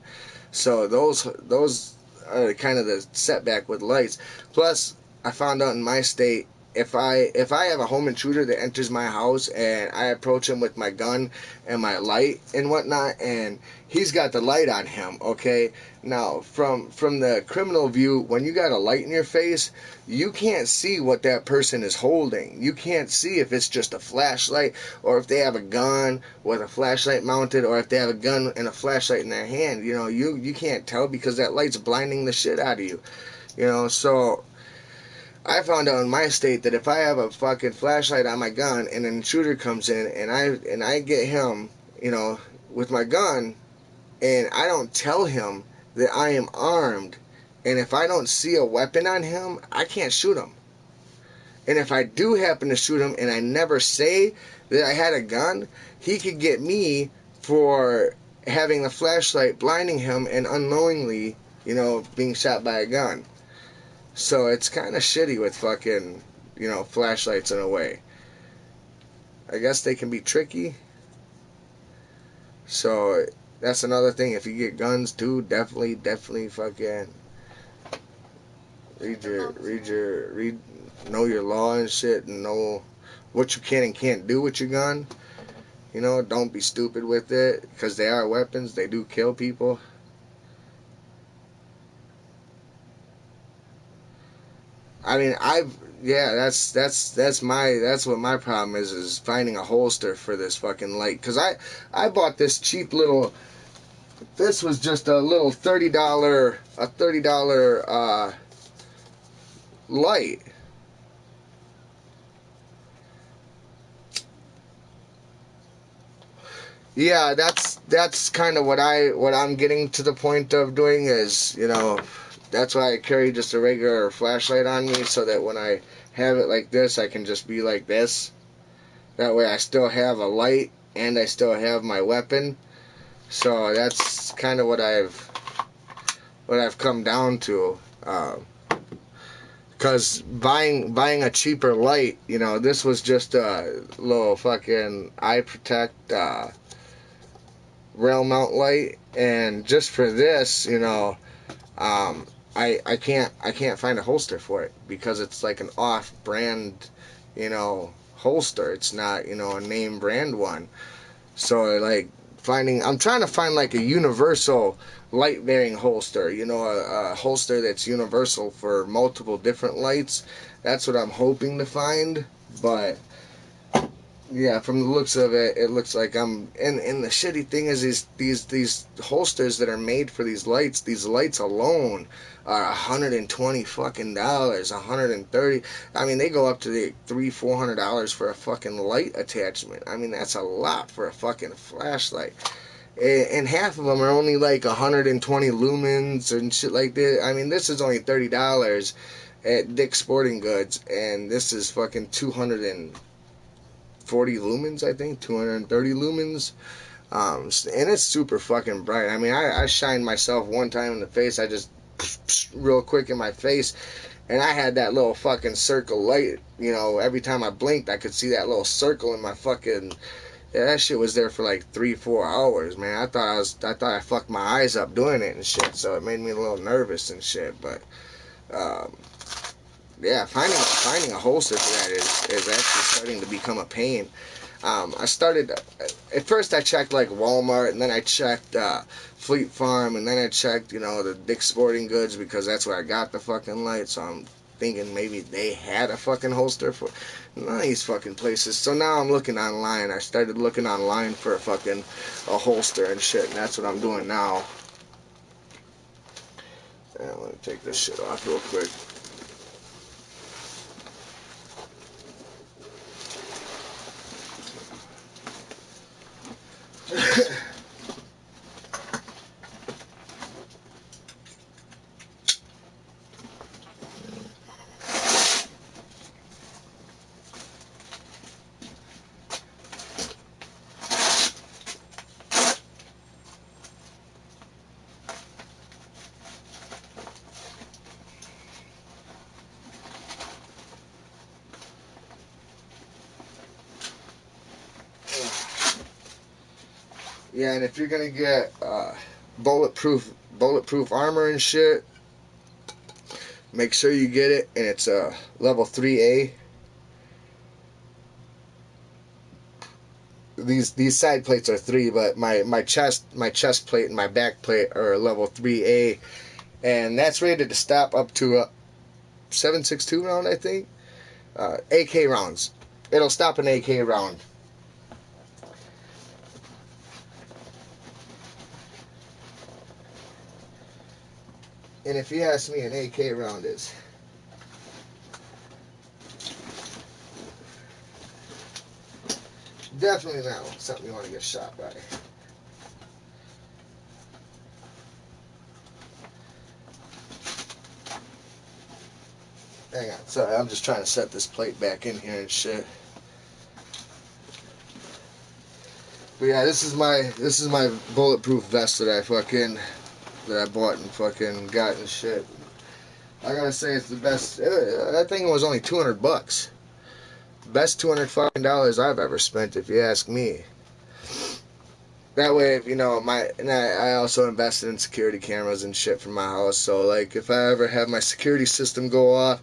So those are kind of the setback with lights. Plus, I found out in my state, if I have a home intruder that enters my house and I approach him with my gun and my light and whatnot, and he's got the light on him, okay? Now, from the criminal view, when you got a light in your face, you can't see what that person is holding. You can't see if it's just a flashlight or if they have a gun with a flashlight mounted or if they have a gun and a flashlight in their hand. You know, you can't tell because that light's blinding the shit out of you. You know, so I found out in my state that if I have a fucking flashlight on my gun and an intruder comes in and I get him, you know, with my gun, and I don't tell him that I am armed, and if I don't see a weapon on him, I can't shoot him. And if I do happen to shoot him and I never say that I had a gun, he could get me for having the flashlight blinding him and unknowingly, you know, being shot by a gun. So it's kind of shitty with fucking, you know, flashlights in a way. I guess they can be tricky. So that's another thing. If you get guns too, definitely fucking know your law and shit, and know what you can and can't do with your gun. You know, don't be stupid with it, because they are weapons. They do kill people. I mean, that's what my problem is finding a holster for this fucking light. Cause I bought this cheap little. This was just a little $30 light. Yeah, that's kind of what I'm getting to the point of doing is, you know, that's why I carry just a regular flashlight on me, so that when I have it like this, I can just be like this. That way I still have a light and I still have my weapon. So that's kind of what I've come down to. Because buying a cheaper light, you know, this was just a little fucking eye protect rail mount light, and just for this, you know, I can't find a holster for it because it's like an off-brand, you know, holster. It's not, you know, a name brand one. So like I'm trying to find like a universal light bearing holster, you know, a holster that's universal for multiple different lights. That's what I'm hoping to find, but yeah, from the looks of it, it looks like I'm. And the shitty thing is these holsters that are made for these lights alone are $120 fucking dollars, $130. I mean, they go up to the $300-400 for a fucking light attachment. I mean, that's a lot for a fucking flashlight. And half of them are only like 120 lumens and shit like that. I mean, this is only $30 at Dick's Sporting Goods, and this is fucking 240 lumens, I think, 230 lumens, and it's super fucking bright. I mean, I shined myself one time in the face. I just real quick in my face, and I had that little fucking circle light. You know, every time I blinked, I could see that little circle in my fucking. Yeah, that shit was there for like 3-4 hours, man. I thought I fucked my eyes up doing it and shit, so it made me a little nervous and shit. But yeah, finding a holster for that is actually starting to become a pain. I started, at first I checked like Walmart, and then I checked Fleet Farm, and then I checked, you know, the Dick's Sporting Goods, because that's where I got the fucking light. So I'm thinking maybe they had a fucking holster for none of these fucking places. So now I'm looking online. I started looking online for a holster and shit, and that's what I'm doing now. And I'm gonna take this shit off real quick. Yeah, and if you're gonna get bulletproof armor and shit, make sure you get it, and it's a level 3A. These side plates are 3, but my chest plate and my back plate are level 3A, and that's rated to stop up to a 7.62 round, I think. AK rounds. It'll stop an AK round. And if you ask me, an AK round is definitely not something you want to get shot by. Hang on, sorry, I'm just trying to set this plate back in here and shit. But yeah, this is my bulletproof vest that I bought and fucking got and shit. I gotta say it's the best. That thing was only $200. Best $200 I've ever spent, if you ask me. That way, you know, I also invested in security cameras and shit for my house. So like, if I ever have my security system go off,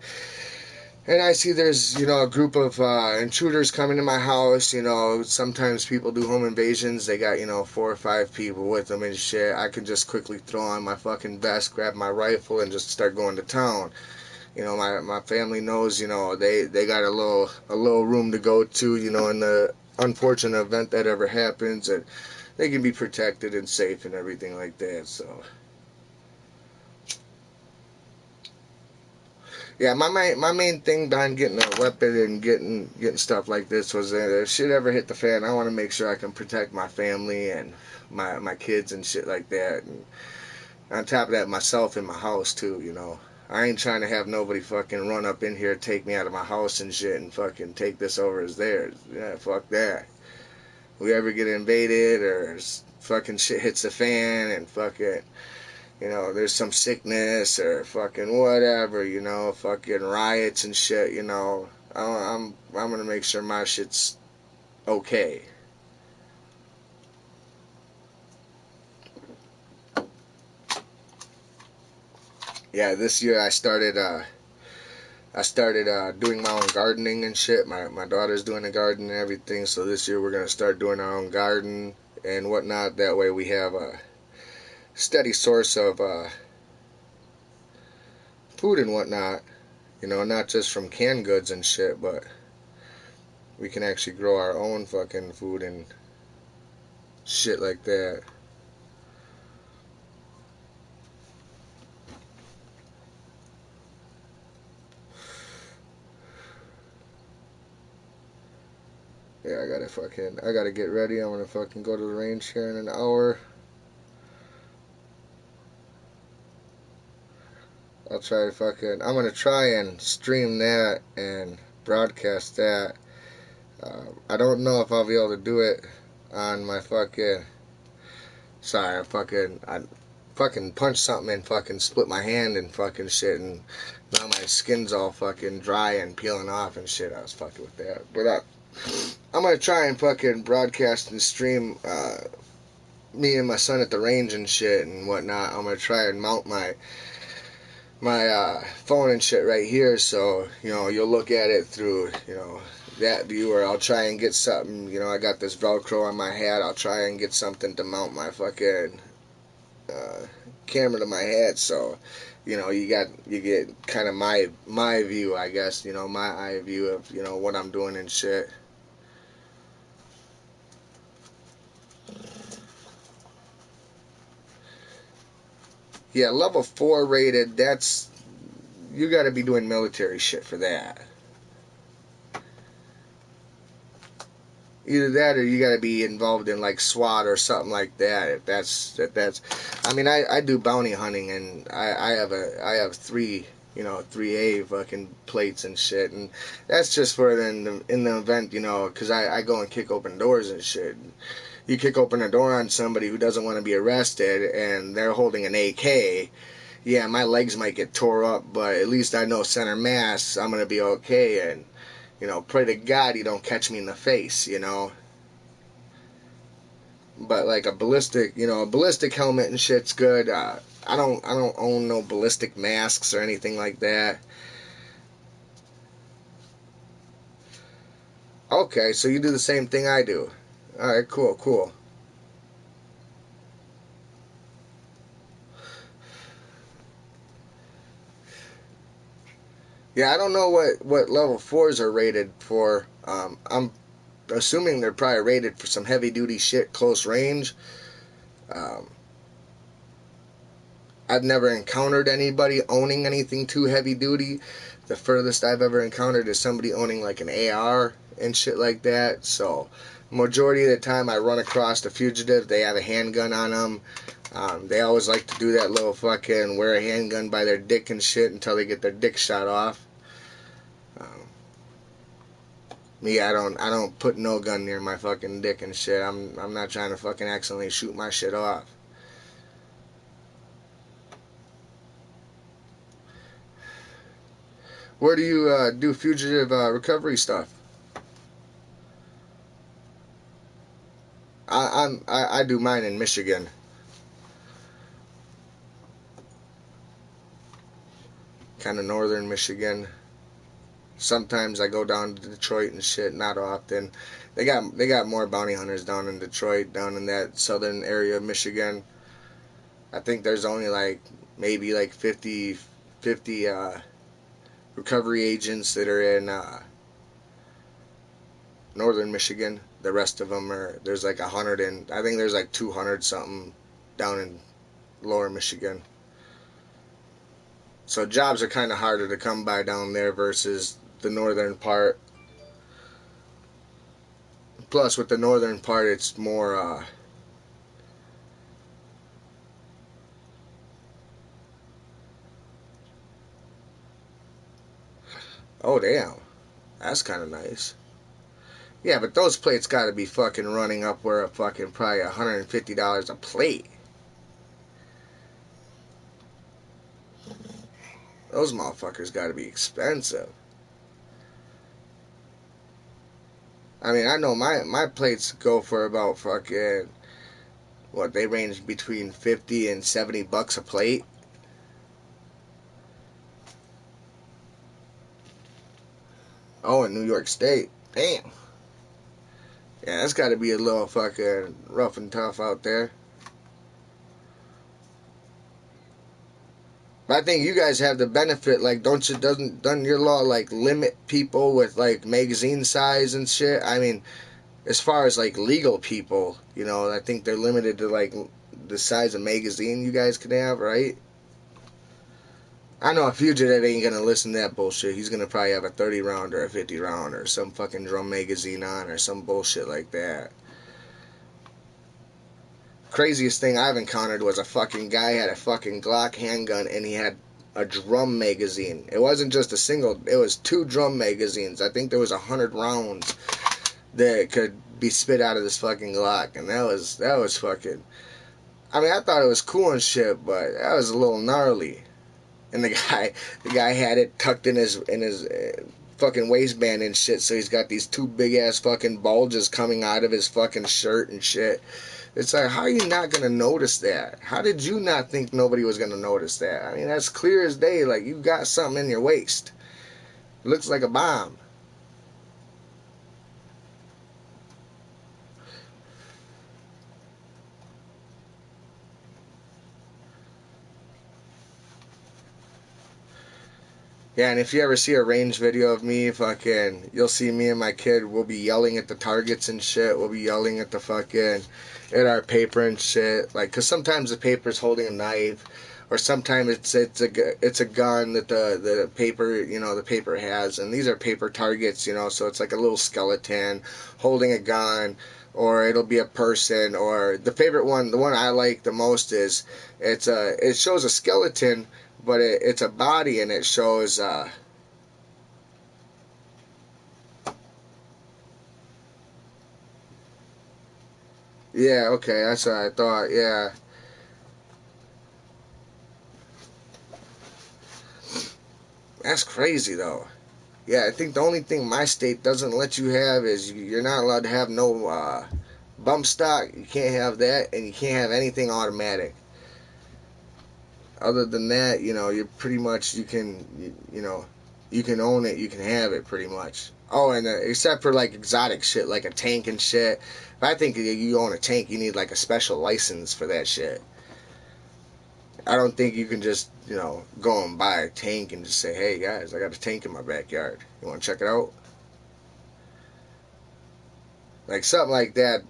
and I see there's, you know, a group of intruders coming to my house, you know, sometimes people do home invasions, they got, you know, 4 or 5 people with them and shit, I can just quickly throw on my fucking vest, grab my rifle, and just start going to town. You know, my family knows, you know, they got a little room to go to, you know, in the unfortunate event that ever happens, and they can be protected and safe and everything like that, so... Yeah, my main thing behind getting a weapon and getting stuff like this was that if shit ever hit the fan, I want to make sure I can protect my family and my kids and shit like that. And on top of that, myself and my house too, you know. I ain't trying to have nobody fucking run up in here, take me out of my house and shit and fucking take this over as theirs. Yeah, fuck that. We ever get invaded or fucking shit hits the fan and fucking... You know, there's some sickness or fucking whatever, you know, fucking riots and shit, you know. I'm gonna make sure my shit's okay. Yeah, this year I started doing my own gardening and shit. My daughter's doing a garden and everything, so this year we're gonna start doing our own garden and whatnot. That way we have a steady source of food and whatnot, you know, not just from canned goods and shit, but we can actually grow our own fucking food and shit like that. Yeah, I gotta get ready. I'm gonna fucking go to the range here in an hour. I'm gonna try and stream that and broadcast that. I don't know if I'll be able to do it on my fucking... Sorry, I fucking punched something and fucking split my hand and fucking shit, and now my skin's all fucking dry and peeling off and shit. I was fucking with that. But I'm gonna try and fucking broadcast and stream me and my son at the range and shit and whatnot. I'm gonna try and mount my phone and shit right here, so, you know, you'll look at it through, you know, that viewer. I'll try and get something, you know, I got this Velcro on my hat. I'll try and get something to mount my fucking camera to my hat, so, you know, you get kind of my view, I guess, you know, my eye view of, you know, what I'm doing and shit. Yeah, level 4 rated, that's... You gotta be doing military shit for that. Either that or you gotta be involved in, like, SWAT or something like that. If that's... I mean, I do bounty hunting, and I have 3, you know, 3A fucking plates and shit, and that's just for in the event, you know, because I go and kick open doors and shit. You kick open a door on somebody who doesn't want to be arrested, and they're holding an AK, yeah, my legs might get tore up, but at least I know center mass, I'm going to be okay, and, you know, pray to God you don't catch me in the face, you know. But like a ballistic, a ballistic helmet and shit's good. I don't own no ballistic masks or anything like that. Okay, so you do the same thing I do. Alright, cool. Yeah, I don't know what level 4s are rated for. I'm assuming they're probably rated for some heavy duty shit, close range. Um, I've never encountered anybody owning anything too heavy duty. The furthest I've ever encountered is somebody owning like an AR and shit like that. So, majority of the time I run across a fugitive, they have a handgun on them. They always like to do that little fucking wear a handgun by their dick and shit until they get their dick shot off. Me, I don't put no gun near my fucking dick and shit. I'm not trying to fucking accidentally shoot my shit off. Where do you do fugitive recovery stuff? I do mine in Michigan. Kind of northern Michigan. Sometimes I go down to Detroit and shit. Not often. They got more bounty hunters down in Detroit, down in that southern area of Michigan. I think there's only like maybe like 50 recovery agents that are in northern Michigan. The rest of them there's like 100 and I think there's like 200 something down in lower Michigan. So jobs are kind of harder to come by down there versus the northern part. Plus with the northern part it's more oh damn, that's kind of nice. Yeah, but those plates got to be fucking running up where a fucking probably $150 a plate. Those motherfuckers got to be expensive. I mean, I know my plates go for about fucking what, they range between 50 and 70 bucks a plate. Oh, in New York State. Damn. Yeah, that's got to be a little fucking rough and tough out there. But I think you guys have the benefit, like, doesn't your law like limit people with like magazine size and shit? I mean, as far as like legal people, I think they're limited to like the size of magazine you guys can have, right? I know a fugitive ain't gonna listen to that bullshit. He's gonna probably have a 30 round or a 50 round or some fucking drum magazine on or some bullshit like that. Craziest thing I've encountered was a fucking guy had a fucking Glock handgun and he had a drum magazine. It wasn't just a single, it was 2 drum magazines. I think there was 100 rounds that could be spit out of this fucking Glock, and that was fucking, I mean, I thought it was cool and shit, but that was a little gnarly. And the guy had it tucked in his fucking waistband and shit, so he's got these 2 big ass fucking bulges coming out of his fucking shirt and shit. It's like, how are you not gonna notice that? How did you not think nobody was gonna notice that? I mean, that's clear as day. Like, you got something in your waist. It looks like a bomb. Yeah, and if you ever see a range video of me, fucking, you'll see me and my kid, we'll be yelling at the targets and shit. We'll be yelling at the fucking, at our paper and shit. Like, because sometimes the paper's holding a knife, or sometimes it's a gun that the paper, the paper has. And these are paper targets, so it's like a little skeleton holding a gun, or it'll be a person, or the favorite one, the one I like the most is, it shows a skeleton, but it's a body, and it shows yeah, okay, that's what I thought. Yeah, that's crazy though. Yeah, I think the only thing my state doesn't let you have is you're not allowed to have Bump stock, you can't have that, and you can't have anything automatic. Other than that, you know, you're pretty much, you can own it, you can have it pretty much. Oh, and except for like exotic shit, like a tank and shit. If I think you own a tank, you need like a special license for that shit. I don't think you can just, you know, go and buy a tank and just say, hey guys, I got a tank in my backyard. You want to check it out? Like something like that.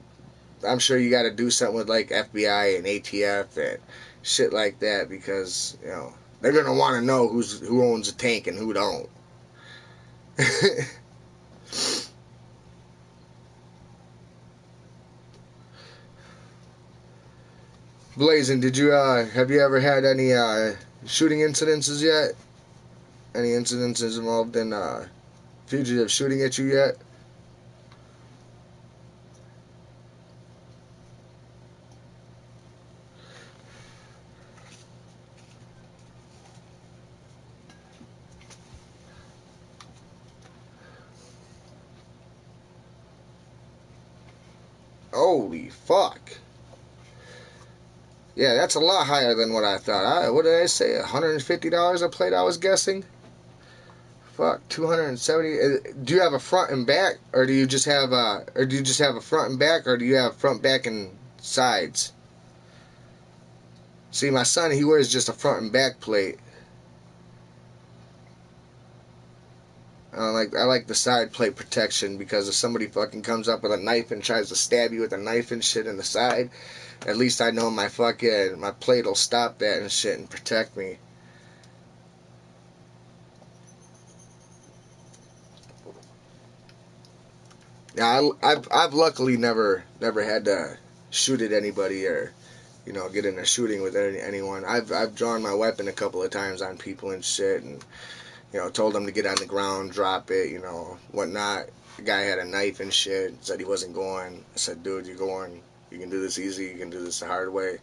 I'm sure you got to do something with like FBI and ATF and shit like that, because, you know, they're gonna want to know who owns a tank and who don't. Blazing, did you have you ever had any shooting incidences yet? Any incidences involved in fugitive shooting at you yet? Holy fuck. Yeah, that's a lot higher than what I thought. What did I say? $150 a plate, I was guessing? Fuck, 270. Do you have a front and back, or do you just have a front and back, or do you have front, back, and sides? See, my son, he wears just a front and back plate. I like the side plate protection, because if somebody fucking comes up with a knife and tries to stab you with a knife and shit in the side, at least I know my plate will stop that and shit and protect me. Yeah, I've luckily never had to shoot at anybody, or, you know, get in a shooting with anyone. I've drawn my weapon a couple of times on people and shit, and, you know, told them to get on the ground, drop it, you know, whatnot. The guy had a knife and shit, said he wasn't going. I said, dude, you're going. You can do this easy. You can do this the hard way.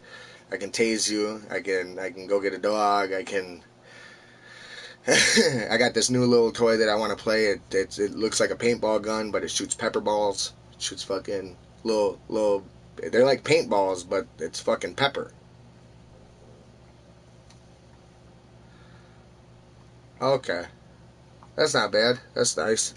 I can tase you. I can go get a dog. I can. I got this new little toy that I want to play. It looks like a paintball gun, but it shoots pepper balls. It shoots fucking little. They're like paintballs, but it's fucking pepper. Okay, that's not bad. That's nice.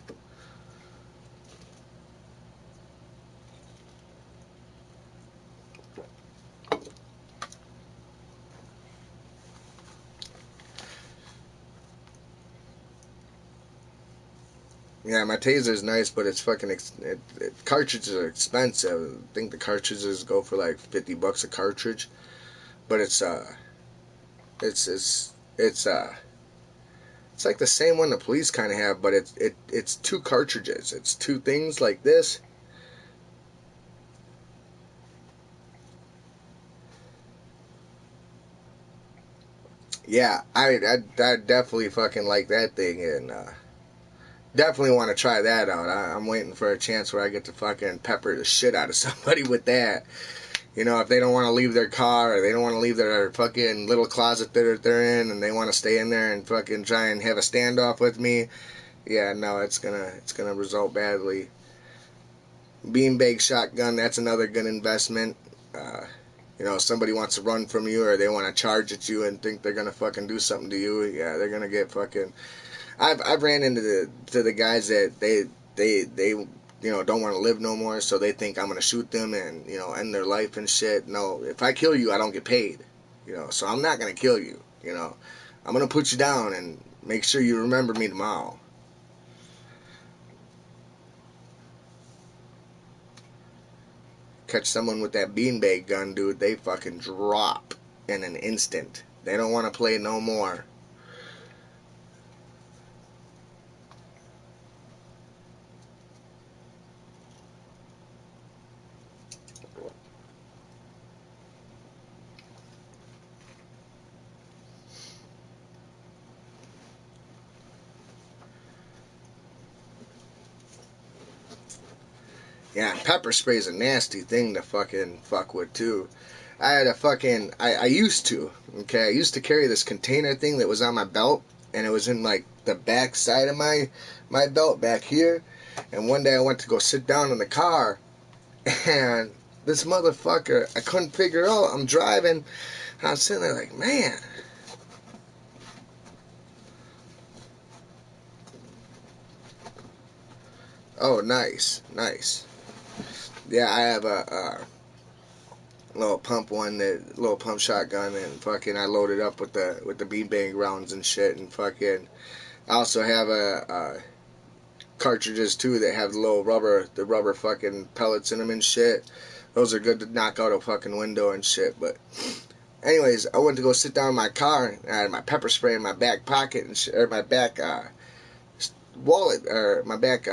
Yeah, my taser's nice, but it's fucking cartridges are expensive. I think the cartridges go for like $50 a cartridge, but it's it's like the same one the police kind of have, but it's two cartridges. It's two things like this. Yeah, I definitely fucking like that thing, and definitely want to try that out. I'm waiting for a chance where I get to fucking pepper the shit out of somebody with that. You know, if they don't want to leave their car, or they don't want to leave their fucking little closet that they're in, and they want to stay in there and fucking try and have a standoff with me, yeah, no, it's gonna result badly. Beanbag shotgun, that's another good investment. You know, if somebody wants to run from you, or they want to charge at you and think they're gonna fucking do something to you, yeah, they're gonna get fucking. I've ran into the guys that they you know, don't want to live no more, so they think I'm gonna shoot them and, you know, end their life and shit. No, if I kill you, I don't get paid. You know, so I'm not gonna kill you. You know, I'm gonna put you down and make sure you remember me tomorrow. Catch someone with that beanbag gun, dude, they fucking drop in an instant. They don't want to play no more. Yeah, pepper spray's a nasty thing to fucking fuck with too. I had a fucking, I used to, okay, I used to carry this container thing that was on my belt, and it was in like the back side of my belt back here, and one day I went to go sit down in the car, And this motherfucker, I couldn't figure it out. I'm driving, and I'm sitting there like, man. Oh, nice, nice. Yeah, I have a little pump one, that little pump shotgun, and fucking I loaded up with the beanbag rounds and shit, and fucking I also have a cartridges too that have the rubber fucking pellets in them and shit. Those are good to knock out a fucking window and shit. But anyways, I went to go sit down in my car, and I had my pepper spray in my back pocket and shit, or my back wallet, or my back.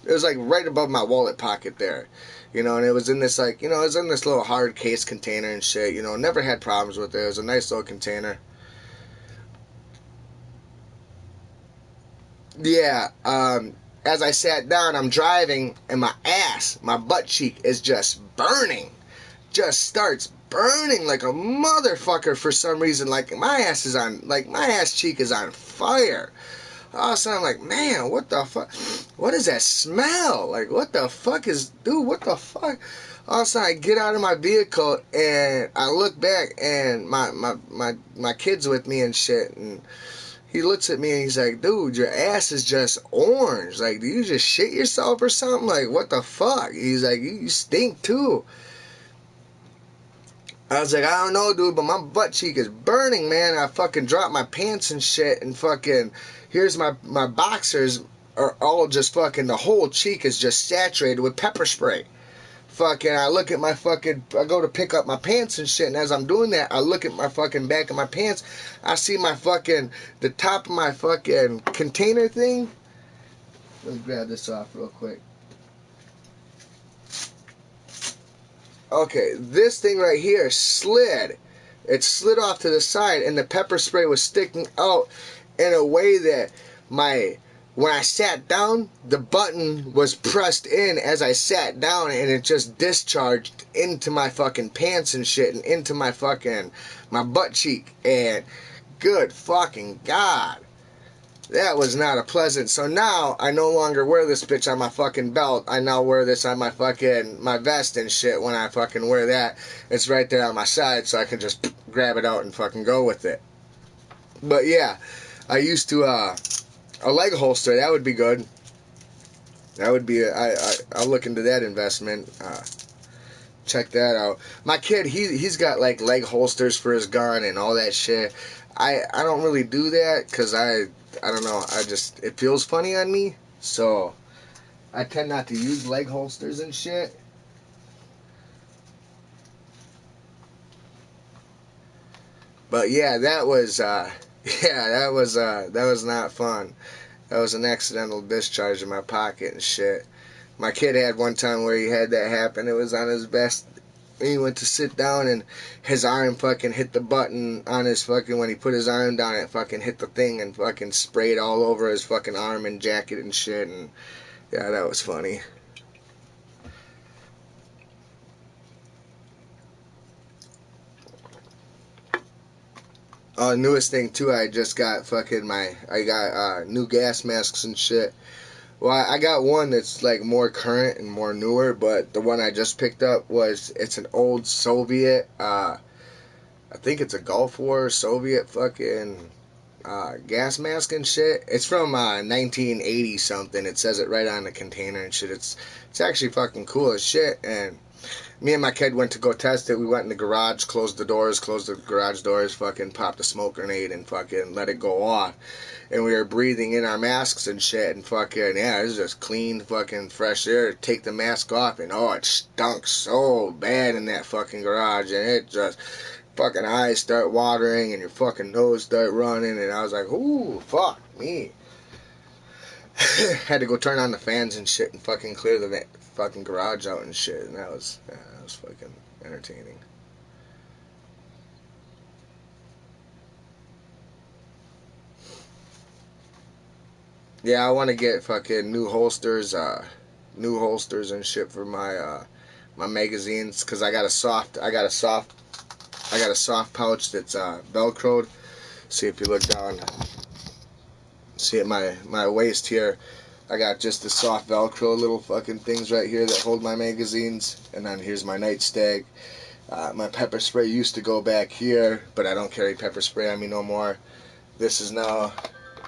It was like right above my wallet pocket there, you know, and it was in this like, you know, it was in this little hard case container and shit, you know, never had problems with it. It was a nice little container. Yeah, as I sat down, I'm driving, and my butt cheek is just burning. Just starts burning like a motherfucker for some reason. Like my ass cheek is on fire. All of a sudden, I'm like, man, what the fuck? What is that smell? Like, what the fuck dude, what the fuck? All of a sudden, I get out of my vehicle, and I look back, and my kid's with me and shit, and he looks at me, and he's like, dude, your ass is just orange. Like, do you just shit yourself or something? Like, what the fuck? He's like, you stink, too. I was like, I don't know, dude, but my butt cheek is burning, man. I fucking dropped my pants and shit, and fucking, here's my boxers are all just fucking, the whole cheek is just saturated with pepper spray. Fucking, I look at my fucking, I go to pick up my pants and shit, and as I'm doing that, I look at my fucking back of my pants, I see my fucking, the top of my fucking container thing. Let me grab this off real quick. Okay, this thing right here slid. It slid off to the side, and the pepper spray was sticking out in a way that when I sat down, the button was pressed in as I sat down, and it just discharged into my fucking pants and shit, and into my butt cheek, and good fucking God. That was not a pleasant. So now I no longer wear this bitch on my fucking belt. I now wear this on my vest and shit. When I fucking wear that, it's right there on my side, so I can just grab it out and fucking go with it. But yeah, I used to a leg holster. That would be good. That would be I'll look into that investment. Check that out. My kid, he's got like leg holsters for his gun and all that shit. I don't really do that because I don't know, it feels funny on me, so I tend not to use leg holsters and shit. But yeah, that was not fun. That was an accidental discharge in my pocket and shit. My kid had one time where he had that happen. It was on his vest. He went to sit down, and his arm fucking hit the button on his fucking, when he put his arm down, it fucking hit the thing and fucking sprayed all over his fucking arm and jacket and shit, and yeah, that was funny. Newest thing too, I just got new gas masks and shit. Well, I got one that's like more current and more newer, but the one I just picked up it's an old Soviet, I think it's a Gulf War Soviet fucking gas mask and shit. It's from 1980 something. It says it right on the container and shit. It's actually fucking cool as shit. And me and my kid went to go test it. We went in the garage, closed the garage doors, fucking popped a smoke grenade and fucking let it go off. And we were breathing in our masks and shit, and fucking, yeah, it was just clean fucking fresh air. Take the mask off, and oh, it stunk so bad in that fucking garage, and it just, fucking eyes start watering, and your fucking nose start running, and I was like, ooh, fuck me. Had to go turn on the fans and shit and fucking clear the fucking garage out and shit, and that was fucking entertaining. Yeah, I want to get fucking new holsters and shit for my my magazines, cause I got a soft pouch that's velcroed. See if you look down, see at my waist here, I got just the soft Velcro little fucking things right here that hold my magazines. And then here's my nightstick. My pepper spray used to go back here, but I don't carry pepper spray on me no more. This is now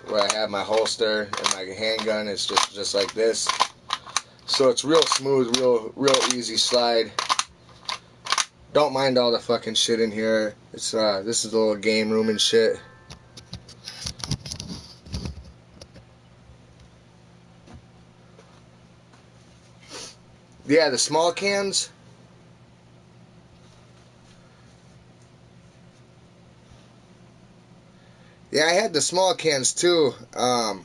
where I have my holster, and my handgun is just like this. So it's real smooth, real easy slide. Don't mind all the fucking shit in here. It's this is a little game room and shit. Yeah, the small cans. Yeah, I had the small cans too. But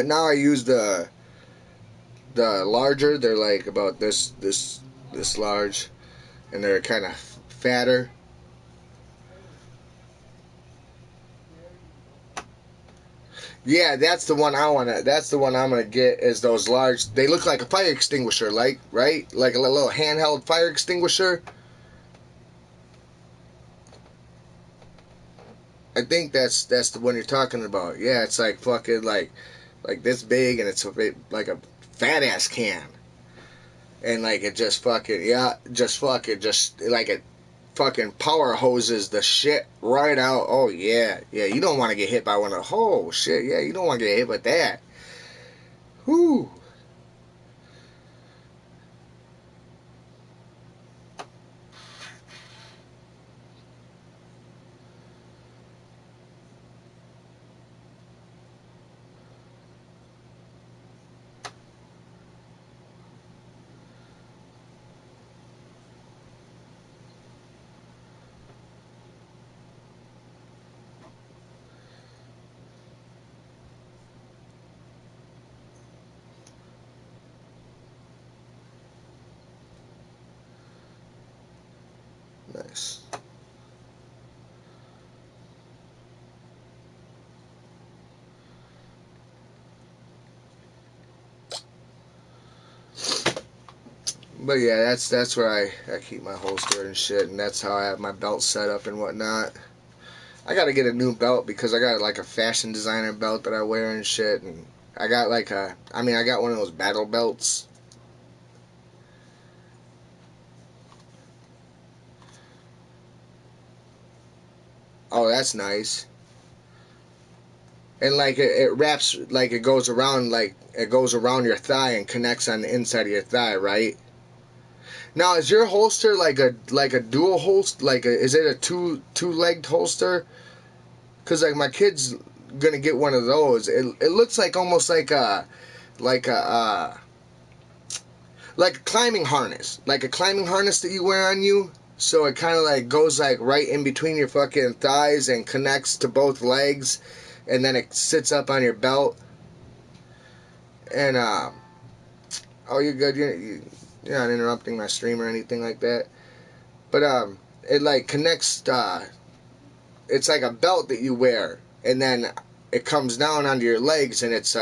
now I use the larger. They're like about this large, and they're kind of fatter. Yeah, that's the one I wanna. That's the one I'm gonna get. Is those large? They look like a fire extinguisher, like right, like a little handheld fire extinguisher. I think that's the one you're talking about. Yeah, it's like fucking like this big, and it's like a fat ass can, and like it just fucking just like it fucking power hoses the shit right out. Oh yeah, you don't want to get hit by one of the oh shit, yeah, you don't want to get hit with that. Whoo. Nice. But yeah, that's where I keep my holster and shit, and that's how I have my belt set up and whatnot. I gotta get a new belt because I got like a fashion designer belt that I wear and shit, and I got like I got one of those battle belts. Oh, that's nice. And like it wraps, like it goes around your thigh and connects on the inside of your thigh, right? Now, is your holster like a dual holster? Is it a two-legged holster? Cause like my kid's gonna get one of those. It looks like almost like a climbing harness, like a climbing harness that you wear on you. So it kind of like goes like right in between your fucking thighs and connects to both legs, and then it sits up on your belt. And oh, you're good. You're not interrupting my stream or anything like that. But it like connects. It's like a belt that you wear, and then it comes down onto your legs, and it's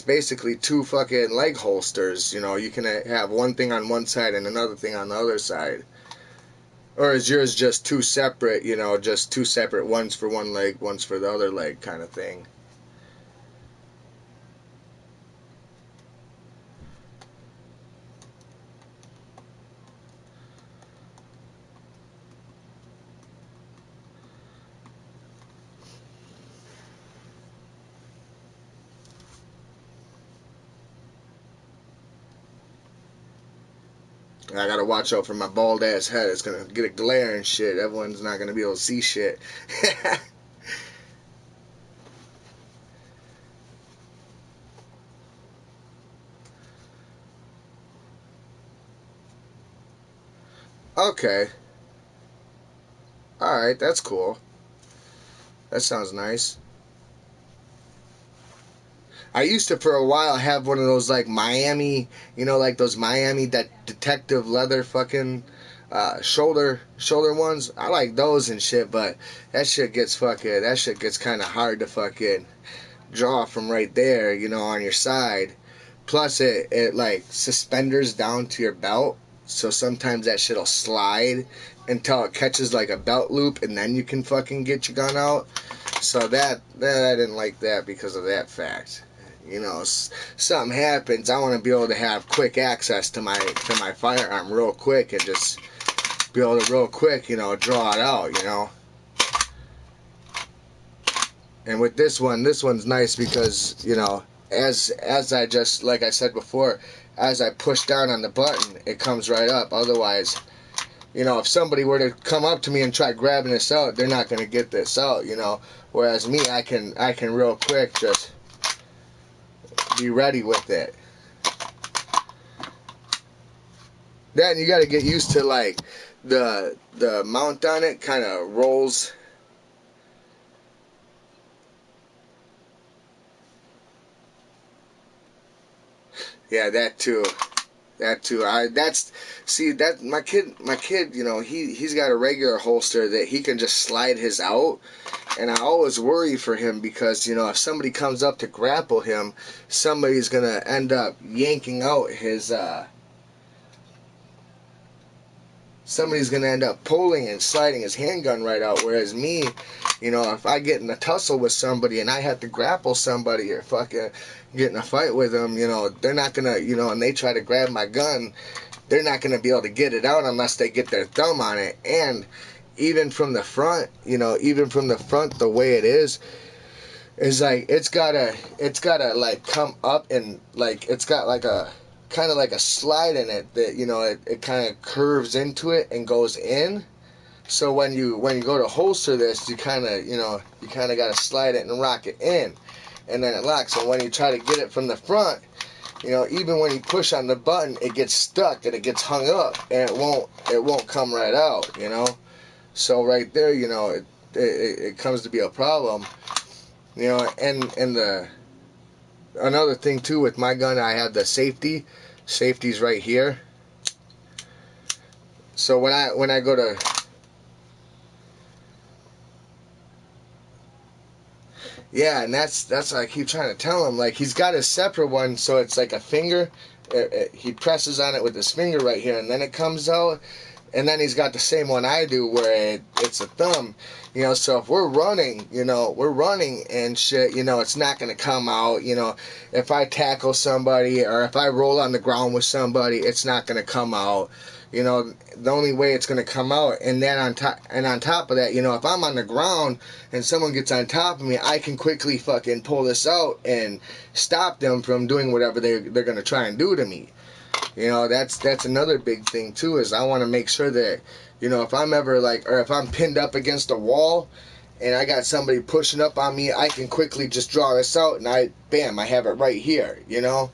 basically two fucking leg holsters. You know, you can have one thing on one side and another thing on the other side. Or is yours just two separate? You know, just two separate, one's for one leg, one's for the other leg, kind of thing. I gotta watch out for my bald ass head. It's gonna get a glare and shit. Everyone's not gonna be able to see shit. Okay. Alright, that's cool. That sounds nice. I used to, for a while, have one of those, like, Miami, you know, like those Miami detective leather fucking shoulder ones. I like those and shit, but that shit gets kind of hard to fucking draw from right there, you know, on your side. Plus, it like, suspenders down to your belt, so sometimes that shit'll slide until it catches, like, a belt loop, and then you can fucking get your gun out. So that I didn't like that because of that fact. You know, something happens, I want to be able to have quick access to my firearm real quick and just be able to real quick, you know, draw it out, you know. And with this one's nice because, you know, as I just, like I said before, as I push down on the button, it comes right up. Otherwise, you know, if somebody were to come up to me and try grabbing this out, they're not going to get this out, you know. Whereas me, I can real quick just be ready with it. Then you got to get used to, like, the mount on it kind of rolls. Yeah, that too. My kid, you know, he's got a regular holster that he can just slide his out, and I always worry for him because, you know, if somebody comes up to grapple him, somebody's gonna end up yanking out his somebody's gonna end up pulling and sliding his handgun right out. Whereas me, you know, if I get in a tussle with somebody and I have to grapple somebody or fucking get in a fight with them, you know, they're not gonna, you know, and they try to grab my gun, they're not gonna be able to get it out unless they get their thumb on it. And even from the front, you know, the way it is like it's gotta like come up and like it's got like a kind of like a slide in it that, you know, it kind of curves into it and goes in. So when you go to holster this, you kind of got to slide it and rock it in, and then it locks. And when you try to get it from the front, you know, even when you push on the button, it gets stuck and it gets hung up, and it won't come right out, you know. So right there, you know, it comes to be a problem, you know. And another thing too with my gun, I have the safeties right here. So when I go to, yeah, and that's what I keep trying to tell him. Like, he's got a separate one, so it's like a finger. He presses on it with his finger right here, and then it comes out. And then he's got the same one I do, where it's a thumb. You know, so if we're running and shit, you know, it's not going to come out. You know, if I tackle somebody or if I roll on the ground with somebody, it's not going to come out. You know, the only way it's going to come out, and then on top of that, you know, if I'm on the ground and someone gets on top of me, I can quickly fucking pull this out and stop them from doing whatever they're going to try and do to me. You know, that's another big thing too, is I want to make sure that, you know, if I'm ever like, or if I'm pinned up against a wall and I got somebody pushing up on me, I can quickly just draw this out and I have it right here, you know.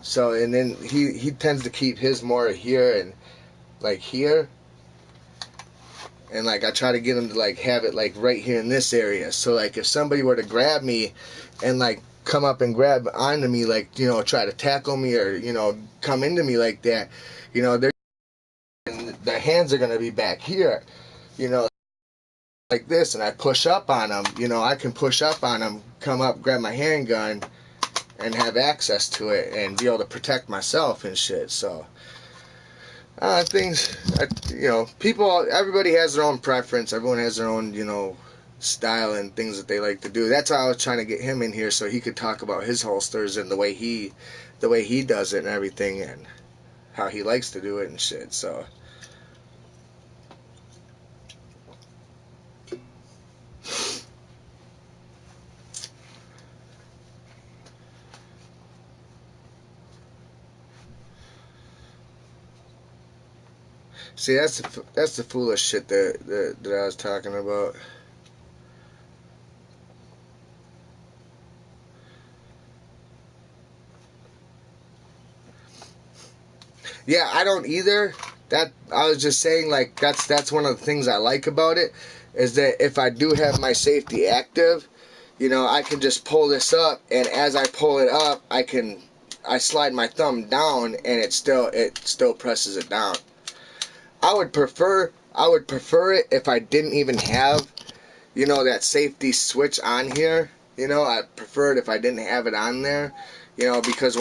So, and then he tends to keep his more here and like here, and like I try to get him to like have it like right here in this area. So like if somebody were to grab me and like come up and grab onto me, like, you know, try to tackle me or, you know, come into me like that, you know, their hands are gonna be back here, you know, like this, and I push up on them. You know, I can push up on them, come up, grab my handgun, and have access to it and be able to protect myself and shit. So you know, everybody has their own preference. Everyone has their own, you know, style and things that they like to do. That's why I was trying to get him in here so he could talk about his holsters and the way he does it and everything and how he likes to do it and shit. So see, that's the foolish shit that I was talking about. Yeah, I don't either. That I was just saying, like, that's one of the things I like about it, is that if I do have my safety active, you know, I can just pull this up, and as I pull it up, I slide my thumb down, and it still presses it down. I would prefer it if I didn't even have, you know, that safety switch on here. You know, I'd prefer it if I didn't have it on there. You know, because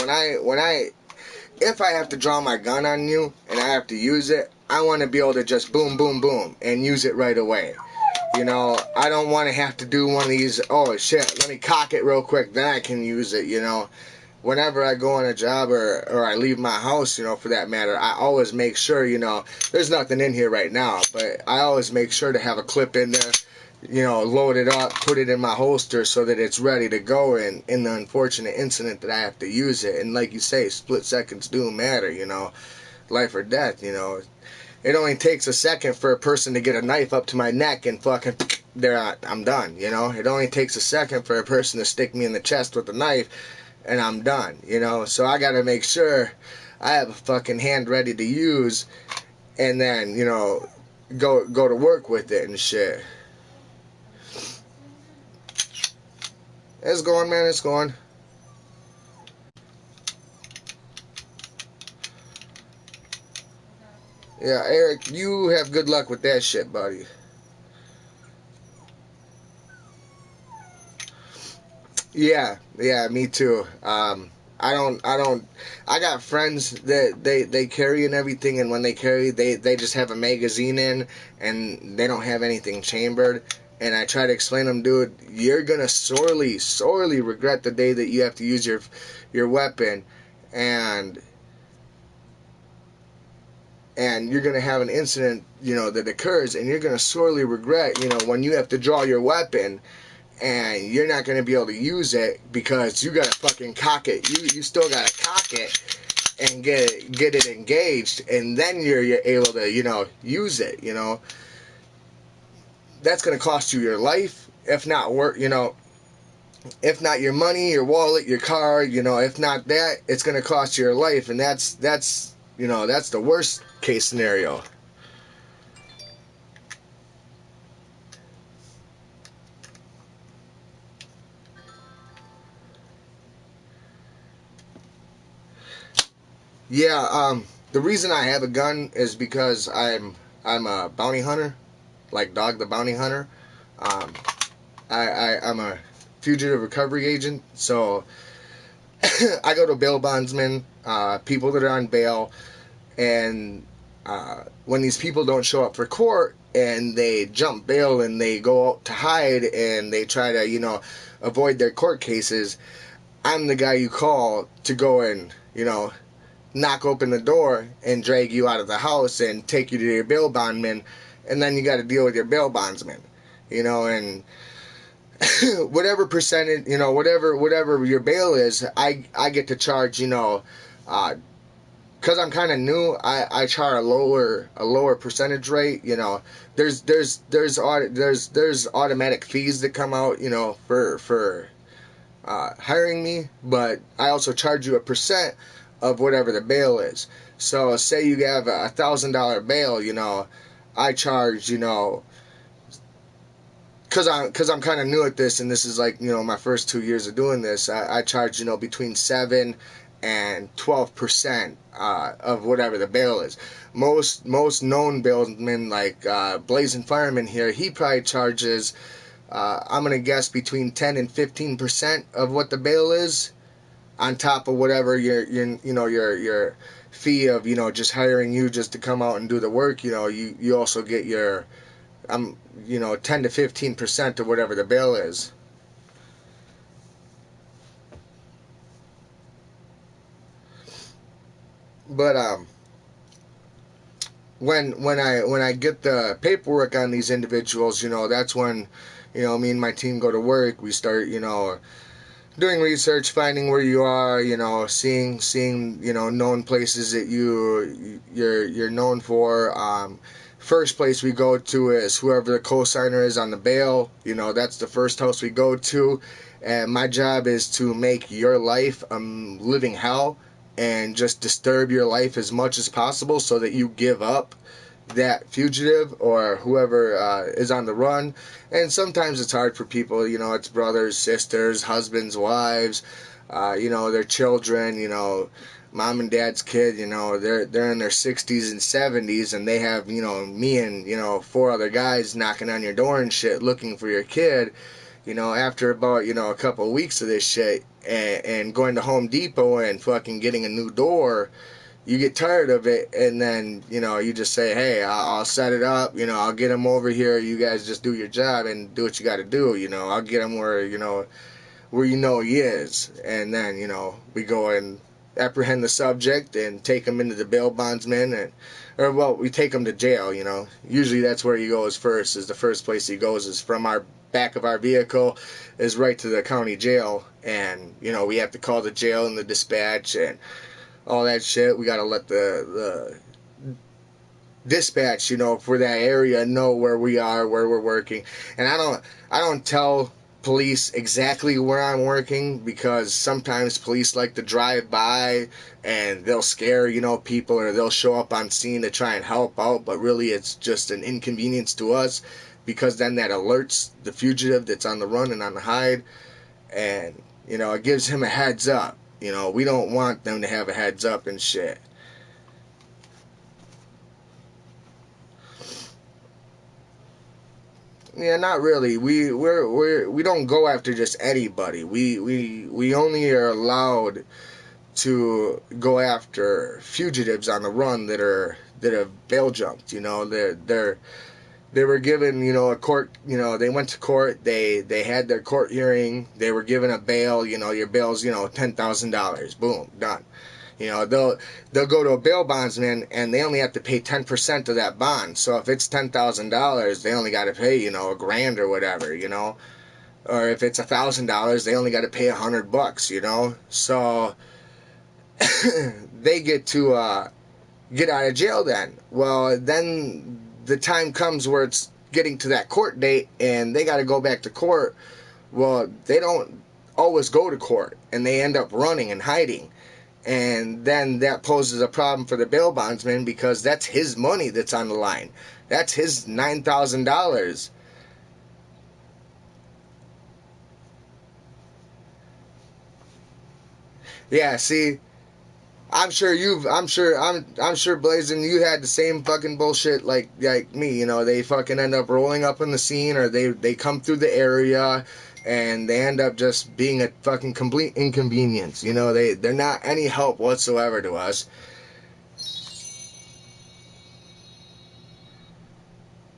if I have to draw my gun on you and I have to use it, I want to be able to just boom, boom, boom and use it right away. You know, I don't want to have to do one of these, oh shit, let me cock it real quick, then I can use it, you know. Whenever I go on a job or I leave my house, you know, for that matter, I always make sure, you know, there's nothing in here right now, but I always make sure to have a clip in there, you know, load it up, put it in my holster so that it's ready to go in the unfortunate incident that I have to use it. And like you say, split seconds do matter, you know, life or death, you know. It only takes a second for a person to get a knife up to my neck and fucking, I'm done, you know. It only takes a second for a person to stick me in the chest with a knife and I'm done, you know. So I gotta make sure I have a fucking hand ready to use and then, you know, go to work with it and shit. It's going, man, it's going. Yeah, Eric, you have good luck with that shit, buddy. Yeah, me too. I got friends that they carry and everything, and when they carry, they just have a magazine in, and they don't have anything chambered. And I try to explain to them, dude, you're gonna sorely regret the day that you have to use your weapon, and you're gonna have an incident, you know, that occurs, and you're gonna sorely regret, you know, when you have to draw your weapon and you're not going to be able to use it because you got to fucking cock it. You still got to cock it and get it engaged, and then you're able to, you know, use it, you know. That's going to cost you your life, if not work, you know, if not your money, your wallet, your car, you know, if not that, it's going to cost you your life, and that's you know, that's the worst case scenario. Yeah, the reason I have a gun is because I'm a bounty hunter, like Dog the Bounty Hunter. Um, I'm a fugitive recovery agent, so I go to bail bondsmen, people that are on bail, and when these people don't show up for court and they jump bail and they go out to hide and they try to, you know, avoid their court cases, I'm the guy you call to go and, you know, knock open the door and drag you out of the house and take you to your bail bondman, and then you got to deal with your bail bondsman, you know, and whatever percentage, you know, whatever your bail is, I get to charge, you know, because I'm kind of new, I charge a lower percentage rate, you know. There's automatic fees that come out, you know, for hiring me, but I also charge you a percent of whatever the bail is. So say you have a $1,000 bail, you know, I charge, you know, because I'm kind of new at this, and this is like, you know, my first 2 years of doing this, I charge, you know, between 7 and 12% of whatever the bail is. Most known bailmen, like Blazing Fireman here, he probably charges, I'm gonna guess, between 10 and 15% of what the bail is, on top of whatever your fee of, you know, just hiring you just to come out and do the work. You know, you also get your you know, 10 to 15% of whatever the bail is. But when I get the paperwork on these individuals, you know, that's when, you know, me and my team go to work. We start, you know, doing research, finding where you are, you know, seeing you know, known places that you're known for. First place we go to is whoever the co-signer is on the bail. You know, that's the first house we go to, and my job is to make your life a living hell and just disturb your life as much as possible so that you give up that fugitive or whoever is on the run. And sometimes it's hard for people, you know, it's brothers, sisters, husbands, wives, you know, their children, you know, mom and dad's kid, you know, they're in their 60s and 70s, and they have, you know, me and, you know, 4 other guys knocking on your door and shit looking for your kid. You know, after about, you know, a couple of weeks of this shit and going to Home Depot and fucking getting a new door, you get tired of it, and then, you know, you just say, hey, I'll set it up, you know, I'll get him over here, you guys just do your job and do what you got to do, you know, I'll get him where, you know he is, and then, you know, we go and apprehend the subject and take him into the bail bondsman, and, or, well, we take him to jail, you know, usually that's where he goes first, is the first place he goes is from our back of our vehicle is right to the county jail, and, you know, we have to call the jail and the dispatch and all that shit. We gotta let the dispatch, you know, for that area know where we are, where we're working. And I don't tell police exactly where I'm working, because sometimes police like to drive by and they'll scare, you know, people, or they'll show up on scene to try and help out, but really it's just an inconvenience to us, because then that alerts the fugitive that's on the run and on the hide, and, you know, it gives him a heads up. You know, we don't want them to have a heads up and shit. Yeah, not really. We don't go after just anybody. We only are allowed to go after fugitives on the run that have bail jumped. You know, they were given, you know, a court, you know, they went to court, they had their court hearing, they were given a bail, you know, your bail's, you know, $10,000, boom, done. You know, they'll go to a bail bondsman and they only have to pay 10% of that bond. So if it's $10,000, they only got to pay, you know, $1,000 or whatever, you know. Or if it's $1,000, they only got to pay $100, you know. So they get to get out of jail then. Well, then the time comes where it's getting to that court date and they got to go back to court. Well, they don't always go to court and they end up running and hiding. And then that poses a problem for the bail bondsman, because that's his money that's on the line. That's his $9,000. Yeah, see, I'm sure Blazing, you had the same fucking bullshit like me, you know, they fucking end up rolling up in the scene, or they come through the area and they end up just being a fucking complete inconvenience, you know, they're not any help whatsoever to us.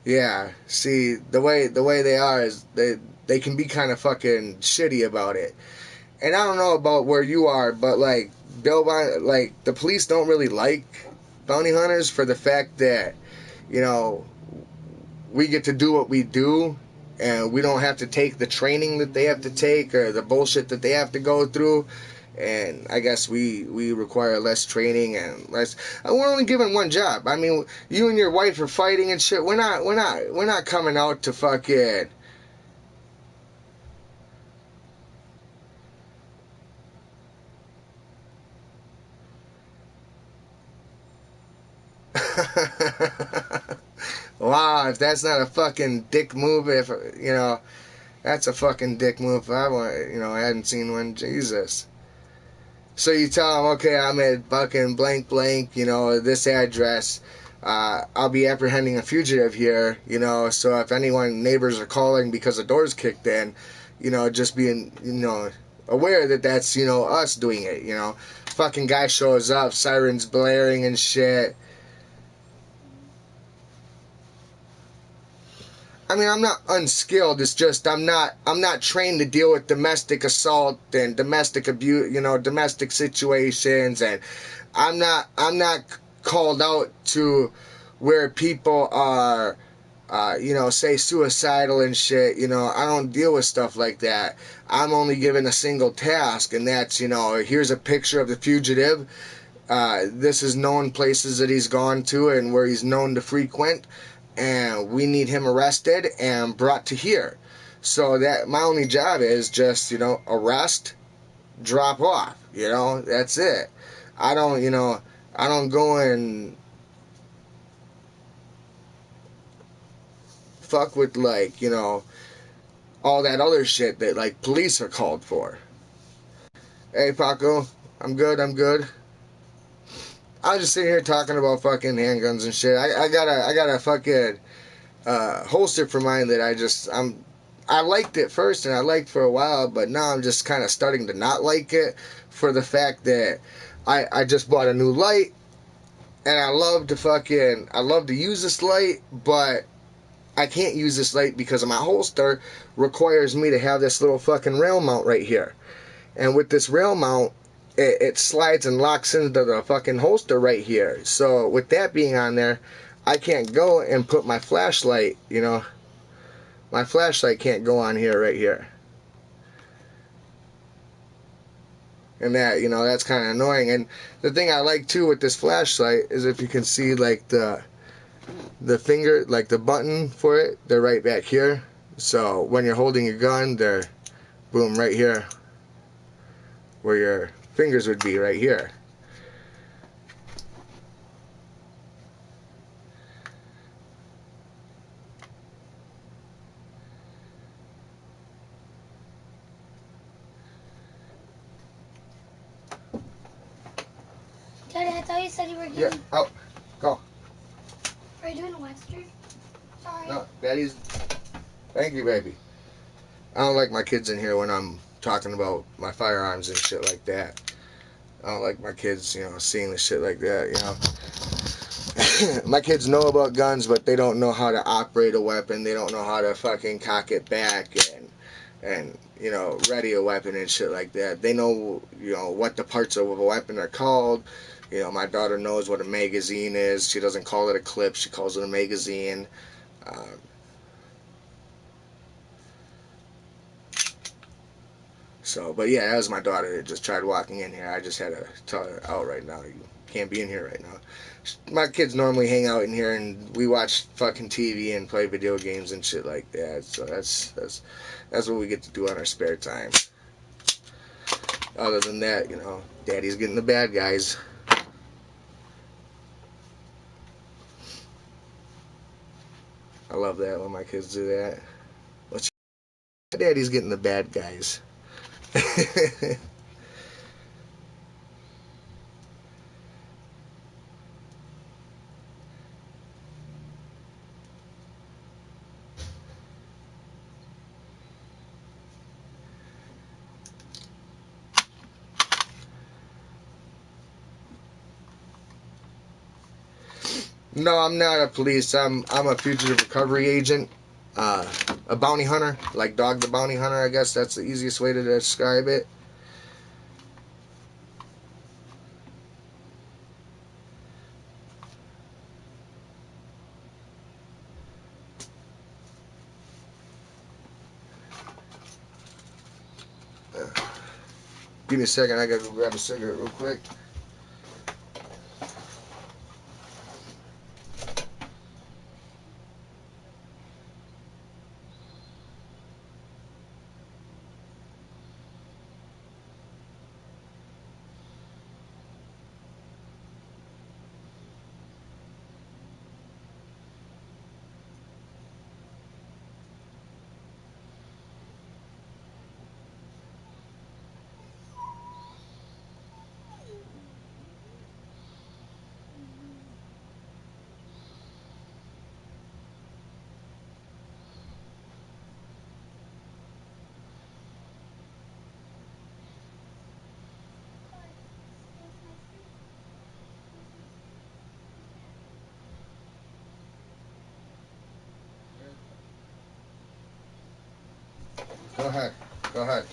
Yeah, see, the way they are is they can be kind of fucking shitty about it. And I don't know about where you are, but like the police don't really like bounty hunters for the fact that, you know, we get to do what we do, and we don't have to take the training that they have to take or the bullshit that they have to go through. And I guess we require less training and less. We're only given one job. I mean, you and your wife are fighting and shit. We're not coming out to fucking. Wow, if that's not a fucking dick move, if, you know, that's a fucking dick move. If I hadn't seen one, Jesus. So you tell them, okay, I'm at fucking blank blank, you know, this address. I'll be apprehending a fugitive here, you know, so if neighbors are calling because the door's kicked in, you know, just being, you know, aware that that's, you know, us doing it, you know. Fucking guy shows up, sirens blaring and shit. I mean, I'm not unskilled. It's just I'm not trained to deal with domestic assault and domestic abuse, you know, domestic situations, and I'm not called out to where people are, you know, say suicidal and shit. You know, I don't deal with stuff like that. I'm only given a single task, and that's, you know, here's a picture of the fugitive. This is known places that he's gone to and where he's known to frequent. And we need him arrested and brought to here. So that my only job is just, you know, arrest, drop off. You know, that's it. I don't go and fuck with, like, you know, all that other shit that, like, police are called for. Hey, Paco, I'm good. I was just sitting here talking about fucking handguns and shit. I got a fucking holster for mine that I liked it first and I liked for a while, but now I'm just kind of starting to not like it for the fact that I just bought a new light And I love to use this light, but I can't use this light because my holster requires me to have this little fucking rail mount right here. And with this rail mount, it slides and locks into the fucking holster right here. So with that being on there, I can't go and put my flashlight, you know, my flashlight can't go on here right here. And that, you know, that's kind of annoying. And the thing I like too with this flashlight is if you can see like the finger, like the button for it, they're right back here. So when you're holding your gun, they're boom right here where your fingers would be, right here. Daddy, I thought you said you were doing. Yeah, out, go. Are you doing a wet streak? Sorry. No, Daddy's. Thank you, baby. I don't like my kids in here when I'm talking about my firearms and shit like that. I don't like my kids, you know, seeing the shit like that, you know. My kids know about guns, but they don't know how to operate a weapon. They don't know how to fucking cock it back and you know, ready a weapon and shit like that. They know, you know, what the parts of a weapon are called. You know, my daughter knows what a magazine is. She doesn't call it a clip. She calls it a magazine. So, but yeah, that was my daughter that just tried walking in here. I just had to tell her out right now. You can't be in here right now. My kids normally hang out in here and we watch fucking TV and play video games and shit like that. So that's what we get to do on our spare time. Other than that, you know, Daddy's getting the bad guys. I love that when my kids do that. Daddy's getting the bad guys. No, I'm not a police. I'm a fugitive recovery agent. A bounty hunter, like Dog the Bounty Hunter, I guess that's the easiest way to describe it. Give me a second, I gotta go grab a cigarette real quick. Go ahead. Go ahead.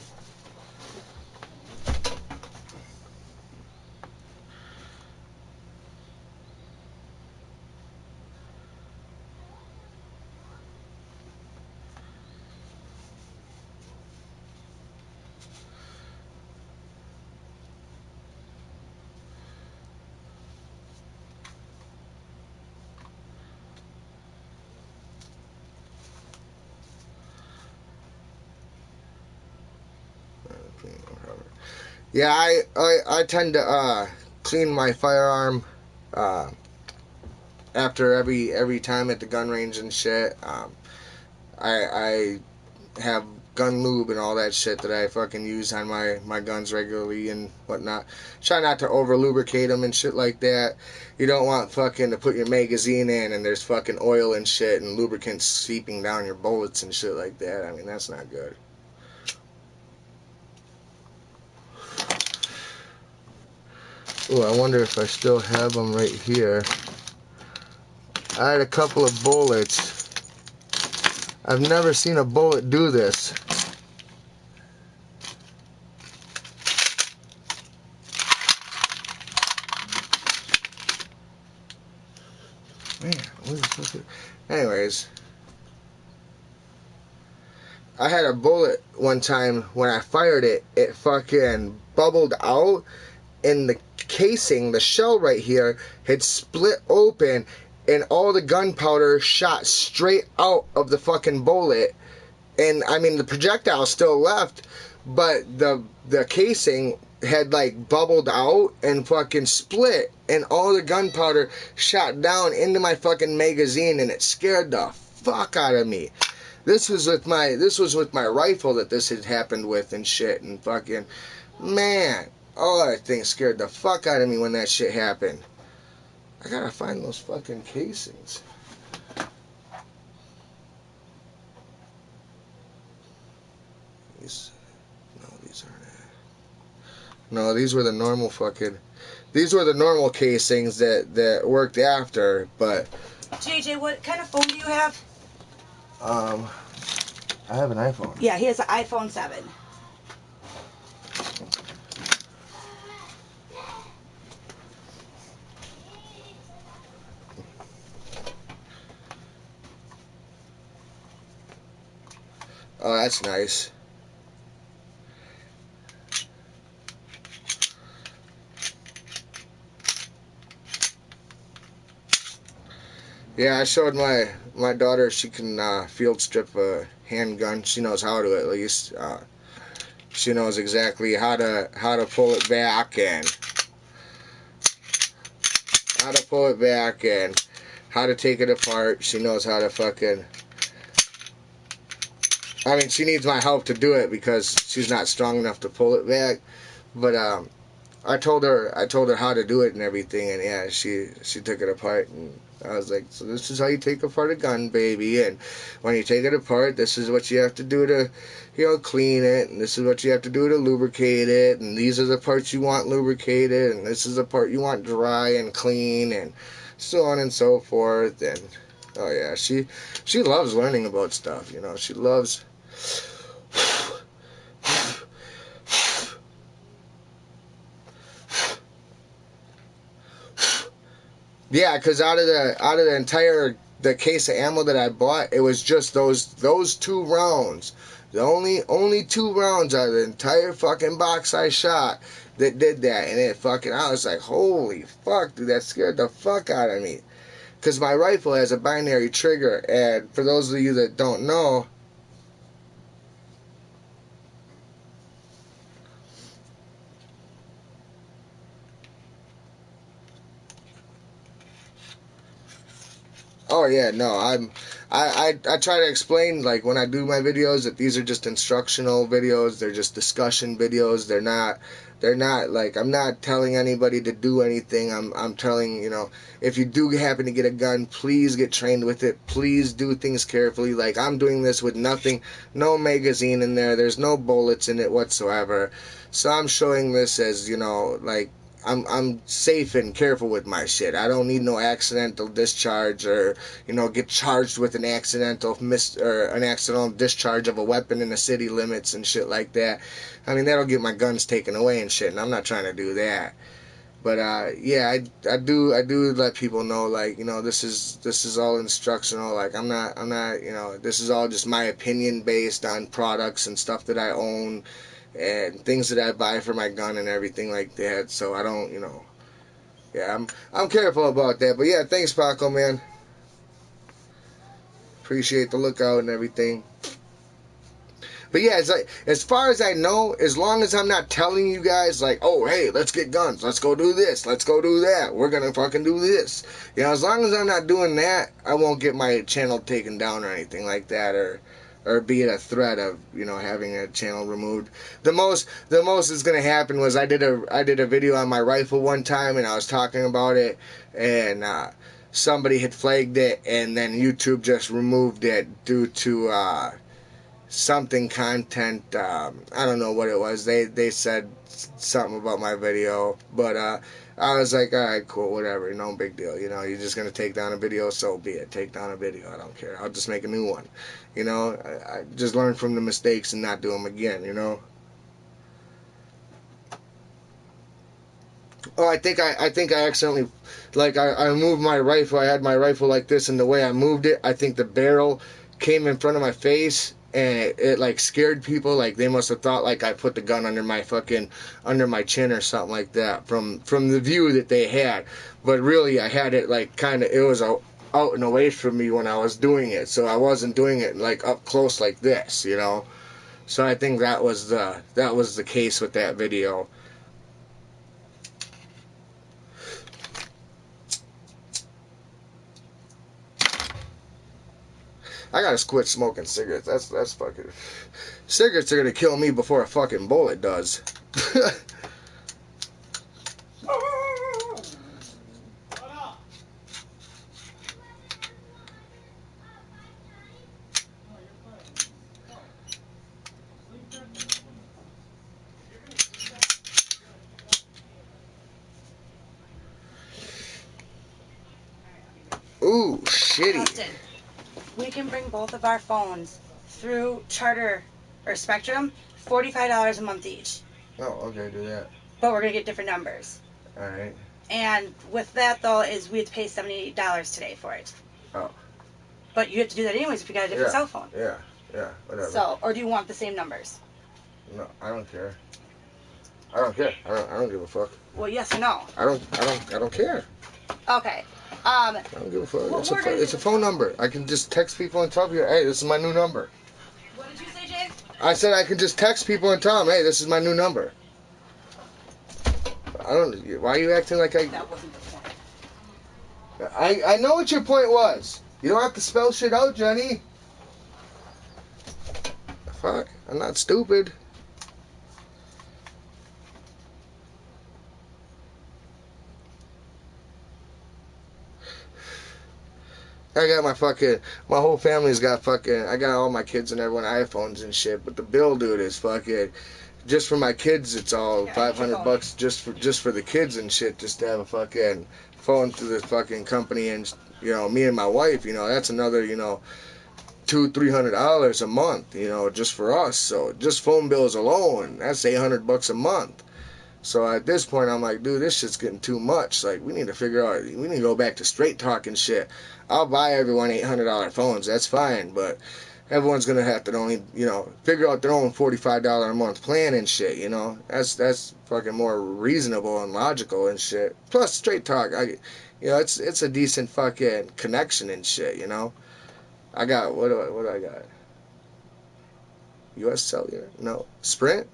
Yeah, I tend to clean my firearm after every time at the gun range and shit. I have gun lube and all that shit that I fucking use on my guns regularly and whatnot. Try not to over lubricate them and shit like that. You don't want fucking to put your magazine in and there's fucking oil and shit and lubricants seeping down your bullets and shit like that. I mean, that's not good. Ooh, I wonder if I still have them right here. I had a couple of bullets. I've never seen a bullet do this. Man, what is this? Anyways, I had a bullet one time when I fired it. It fucking bubbled out, and the casing, the shell right here, had split open, and all the gunpowder shot straight out of the fucking bullet. And I mean, the projectile still left, but the casing had like bubbled out and fucking split, and all the gunpowder shot down into my fucking magazine, and it scared the fuck out of me. This was with my rifle that this had happened with and shit, and fucking man, oh, that thing scared the fuck out of me when that shit happened. I gotta find those fucking casings. These aren't it. No, these were the normal fucking. These were the normal casings that worked after, but. JJ, what kind of phone do you have? I have an iPhone. Yeah, he has an iPhone 7. Oh, that's nice. Yeah, I showed my daughter she can field strip a handgun. She knows how to, at least. She knows exactly how to pull it back and how to take it apart. She knows how to fucking. I mean, she needs my help to do it because she's not strong enough to pull it back. But I told her how to do it and everything, and yeah, she took it apart, and I was like, so this is how you take apart a gun, baby, and when you take it apart, this is what you have to do to, clean it, and this is what you have to do to lubricate it, and these are the parts you want lubricated, and this is the part you want dry and clean, and so on and so forth, and oh yeah, she loves learning about stuff, she loves. Yeah, because out of the entire case of ammo that I bought, it was just those 2 rounds. The only 2 rounds out of the entire fucking box I shot that did that, and I was like, holy fuck, dude, that scared the fuck out of me. Because my rifle has a binary trigger, and for those of you that don't know. Oh yeah, no, I try to explain, like, when I do my videos, that these are just instructional videos. They're just discussion videos. They're not like, I'm not telling anybody to do anything. I'm telling, if you do happen to get a gun, please get trained with it. Please do things carefully. Like, I'm doing this with nothing, no magazine in there. There's no bullets in it whatsoever. So I'm showing this as, like, I'm safe and careful with my shit. I don't need no accidental discharge or, get charged with an accidental discharge of a weapon in the city limits and shit like that. I mean, that'll get my guns taken away and shit, and I'm not trying to do that. But yeah, I do let people know, like, this is all instructional. Like, I'm not, this is all just my opinion based on products and stuff that I own and things that I buy for my gun and everything like that. So I don't, yeah, I'm careful about that. But yeah, thanks, Paco, man. Appreciate the lookout and everything. But yeah, it's like, as far as I know, as long as I'm not telling you guys, like, oh, hey, let's get guns, let's go do this, let's go do that, we're gonna fucking do this. As long as I'm not doing that, I won't get my channel taken down or anything like that, or be at a threat of, having a channel removed. The most that's gonna happen was I did a video on my rifle one time, and I was talking about it, and somebody had flagged it, and then YouTube just removed it due to something content. I don't know what it was. They said something about my video, but I was like, all right, cool, whatever, no big deal. You know, you're just going to take down a video, so be it. Take down a video, I don't care. I'll just make a new one. You know, I just learn from the mistakes and not do them again, you know. Oh, I think I accidentally, like, I moved my rifle. I had my rifle like this, and the way I moved it, I think the barrel came in front of my face, and it like scared people. Like, they must have thought like I put the gun under my chin or something like that from the view that they had. But really, I had it like kind of, it was out and away from me when I was doing it, so I wasn't doing it like up close like this, you know. So I think that was the case with that video. I gotta quit smoking cigarettes. That's fucking... Cigarettes are gonna kill me before a fucking bullet does. Ooh, shitty. Justin, we can bring both of our phones through Charter or Spectrum, $45 a month each. Oh, okay, do that. But we're gonna get different numbers. Alright. And with that though, is we have to pay $78 today for it. Oh. But you have to do that anyways if you got a different cell phone. Yeah, whatever. So, or do you want the same numbers? No, I don't care. I don't care. I don't give a fuck. Well, yes or no? I don't care. Okay. I don't give a fuck. It's a phone number. I can just text people and tell people, hey, this is my new number. What did you say, Jay? I said I can just text people and tell them, hey, this is my new number. I don't... Why are you acting like I... That wasn't the point. I know what your point was. You don't have to spell shit out, Jenny. Fuck. I'm not stupid. I got my whole family's got I got all my kids and everyone iPhones and shit, but the bill, dude, is fucking, just for my kids, it's all $500 just for the kids and shit, just to have a fucking phone through the fucking company. And, you know, me and my wife, you know, that's another, you know, $200-300 a month, you know, just for us. So just phone bills alone, that's $800 a month. So at this point, I'm like, dude, this shit's getting too much. Like, we need to figure out, we need to go back to straight talking shit. I'll buy everyone $800 phones, that's fine, but everyone's gonna have to only, you know, figure out their own $45 a month plan and shit, you know. That's fucking more reasonable and logical and shit. Plus, straight talk, you know, it's a decent fucking connection and shit, you know. I got, what do I got? US Cellular? No. Sprint?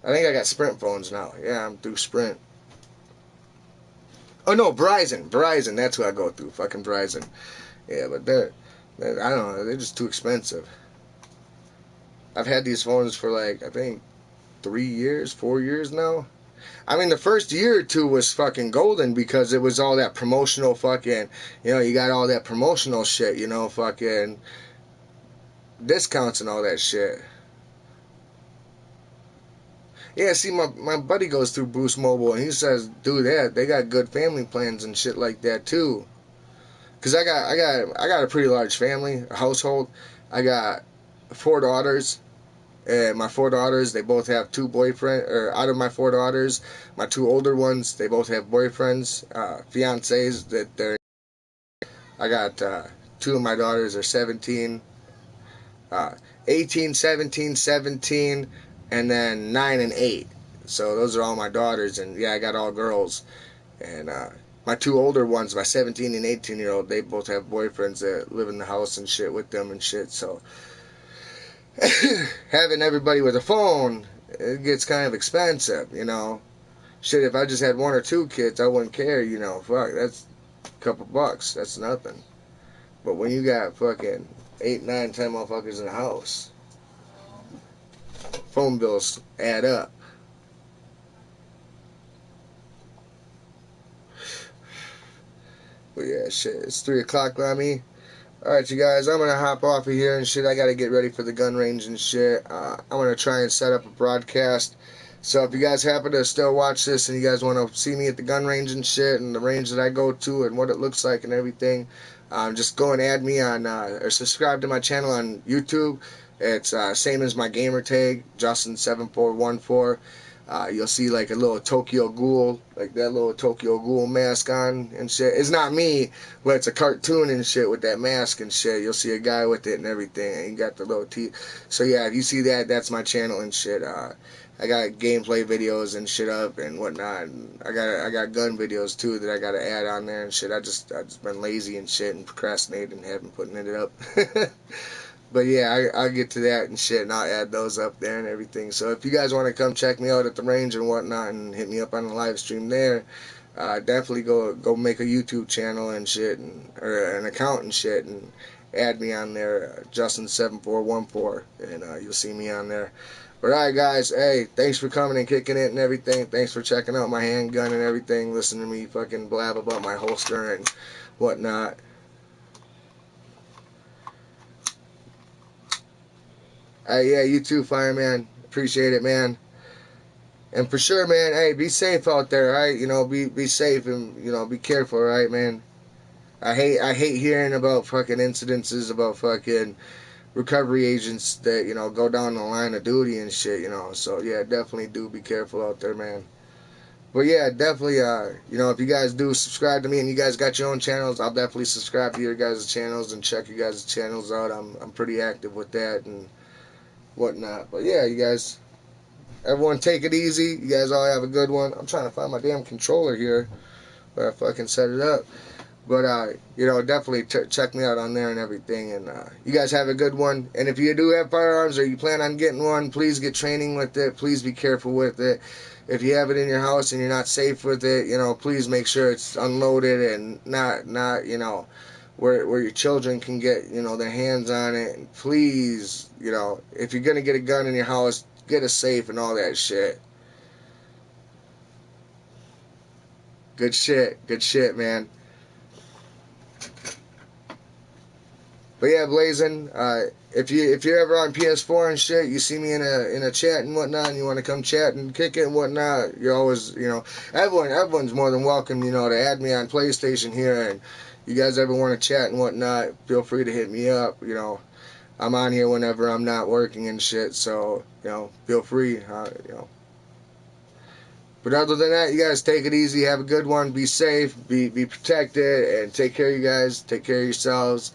I think I got Sprint phones now. Yeah, I'm through Sprint. Oh no, Verizon, that's who I go through. Fucking Verizon. Yeah, but they're I don't know, they're just too expensive. I've had these phones for like, I think 4 years now. I mean, the first year or two was fucking golden because it was all that promotional fucking, you know, you got all that promotional shit, you know, fucking discounts and all that shit. Yeah, see, my buddy goes through Boost Mobile, and he says, dude, they got good family plans and shit like that, too. Because I got a pretty large family, a household. I got 4 daughters, and my 4 daughters, they both have 2 boyfriends, or out of my 4 daughters, my 2 older ones, they both have boyfriends, fiancés, that they're... I got 2 of my daughters are 17, 18, 17, and then 9 and 8. So those are all my daughters, and yeah, I got all girls. And my 2 older ones, my 17 and 18-year-old, they both have boyfriends that live in the house and shit with them and shit. So having everybody with a phone, it gets kind of expensive, you know. Shit, if I just had 1 or 2 kids, I wouldn't care, you know. Fuck, that's a couple bucks. That's nothing. But when you got fucking 8, 9, 10 motherfuckers in the house, phone bills add up. But yeah, shit, it's 3 o'clock by me. Alright, you guys, I'm gonna hop off of here and shit. I gotta get ready for the gun range and shit. I'm gonna try and set up a broadcast So if you guys happen to still watch this and you guys want to see me at the gun range and shit, and the range that I go to and what it looks like and everything, just go and add me on or subscribe to my channel on YouTube. It's same as my gamer tag, Justin7414. You'll see like a little Tokyo Ghoul, like that little Tokyo Ghoul mask on and shit. It's not me, but it's a cartoon and shit with that mask and shit. You'll see a guy with it and everything, and he got the little teeth. So yeah, if you see that, that's my channel and shit. I got gameplay videos and shit up and whatnot. And I got gun videos too that I gotta add on there and shit. I just been lazy and shit and procrastinated and haven't putting it up. But yeah, I'll get to that and shit, and I'll add those up there and everything. So if you guys want to come check me out at the range and whatnot and hit me up on the live stream there, definitely go make a YouTube channel and shit, or an account and shit, and add me on there, Justin7414, and you'll see me on there. But alright guys, hey, thanks for coming and kicking it and everything. Thanks for checking out my handgun and everything, listening to me fucking blab about my holster and whatnot. Yeah, you too, Fireman. Appreciate it, man. And for sure, man, hey, be safe out there, right? You know, be safe and, you know, be careful, right, man? I hate hearing about fucking incidences about fucking recovery agents that, you know, go down the line of duty and shit, you know. So, yeah, definitely do be careful out there, man. But, yeah, definitely, you know, if you guys do subscribe to me and you guys got your own channels, I'll definitely subscribe to your guys' channels and check your guys' channels out. I'm pretty active with that and whatnot. But yeah, you guys, everyone take it easy. You guys all have a good one. I'm trying to find my damn controller here where I fucking set it up. But you know, definitely check me out on there and everything. And you guys have a good one. And if you do have firearms or you plan on getting one, please get training with it. Please be careful with it. If you have it in your house and you're not safe with it, you know, please make sure it's unloaded and not you know, where your children can get, you know, their hands on it. And please, you know, if you're going to get a gun in your house, get a safe and all that shit. Good shit, man. But yeah, Blazing, if you're ever on PS4 and shit, you see me in a chat and whatnot, and you want to come chat and kick it and whatnot, you're always, you know, everyone's more than welcome, you know, to add me on PlayStation here. And you guys ever want to chat and whatnot, feel free to hit me up. You know, I'm on here whenever I'm not working and shit, so, you know, feel free, you know. But other than that, you guys take it easy, have a good one, be safe, be protected, and take care of you guys, take care of yourselves,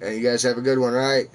and you guys have a good one, alright?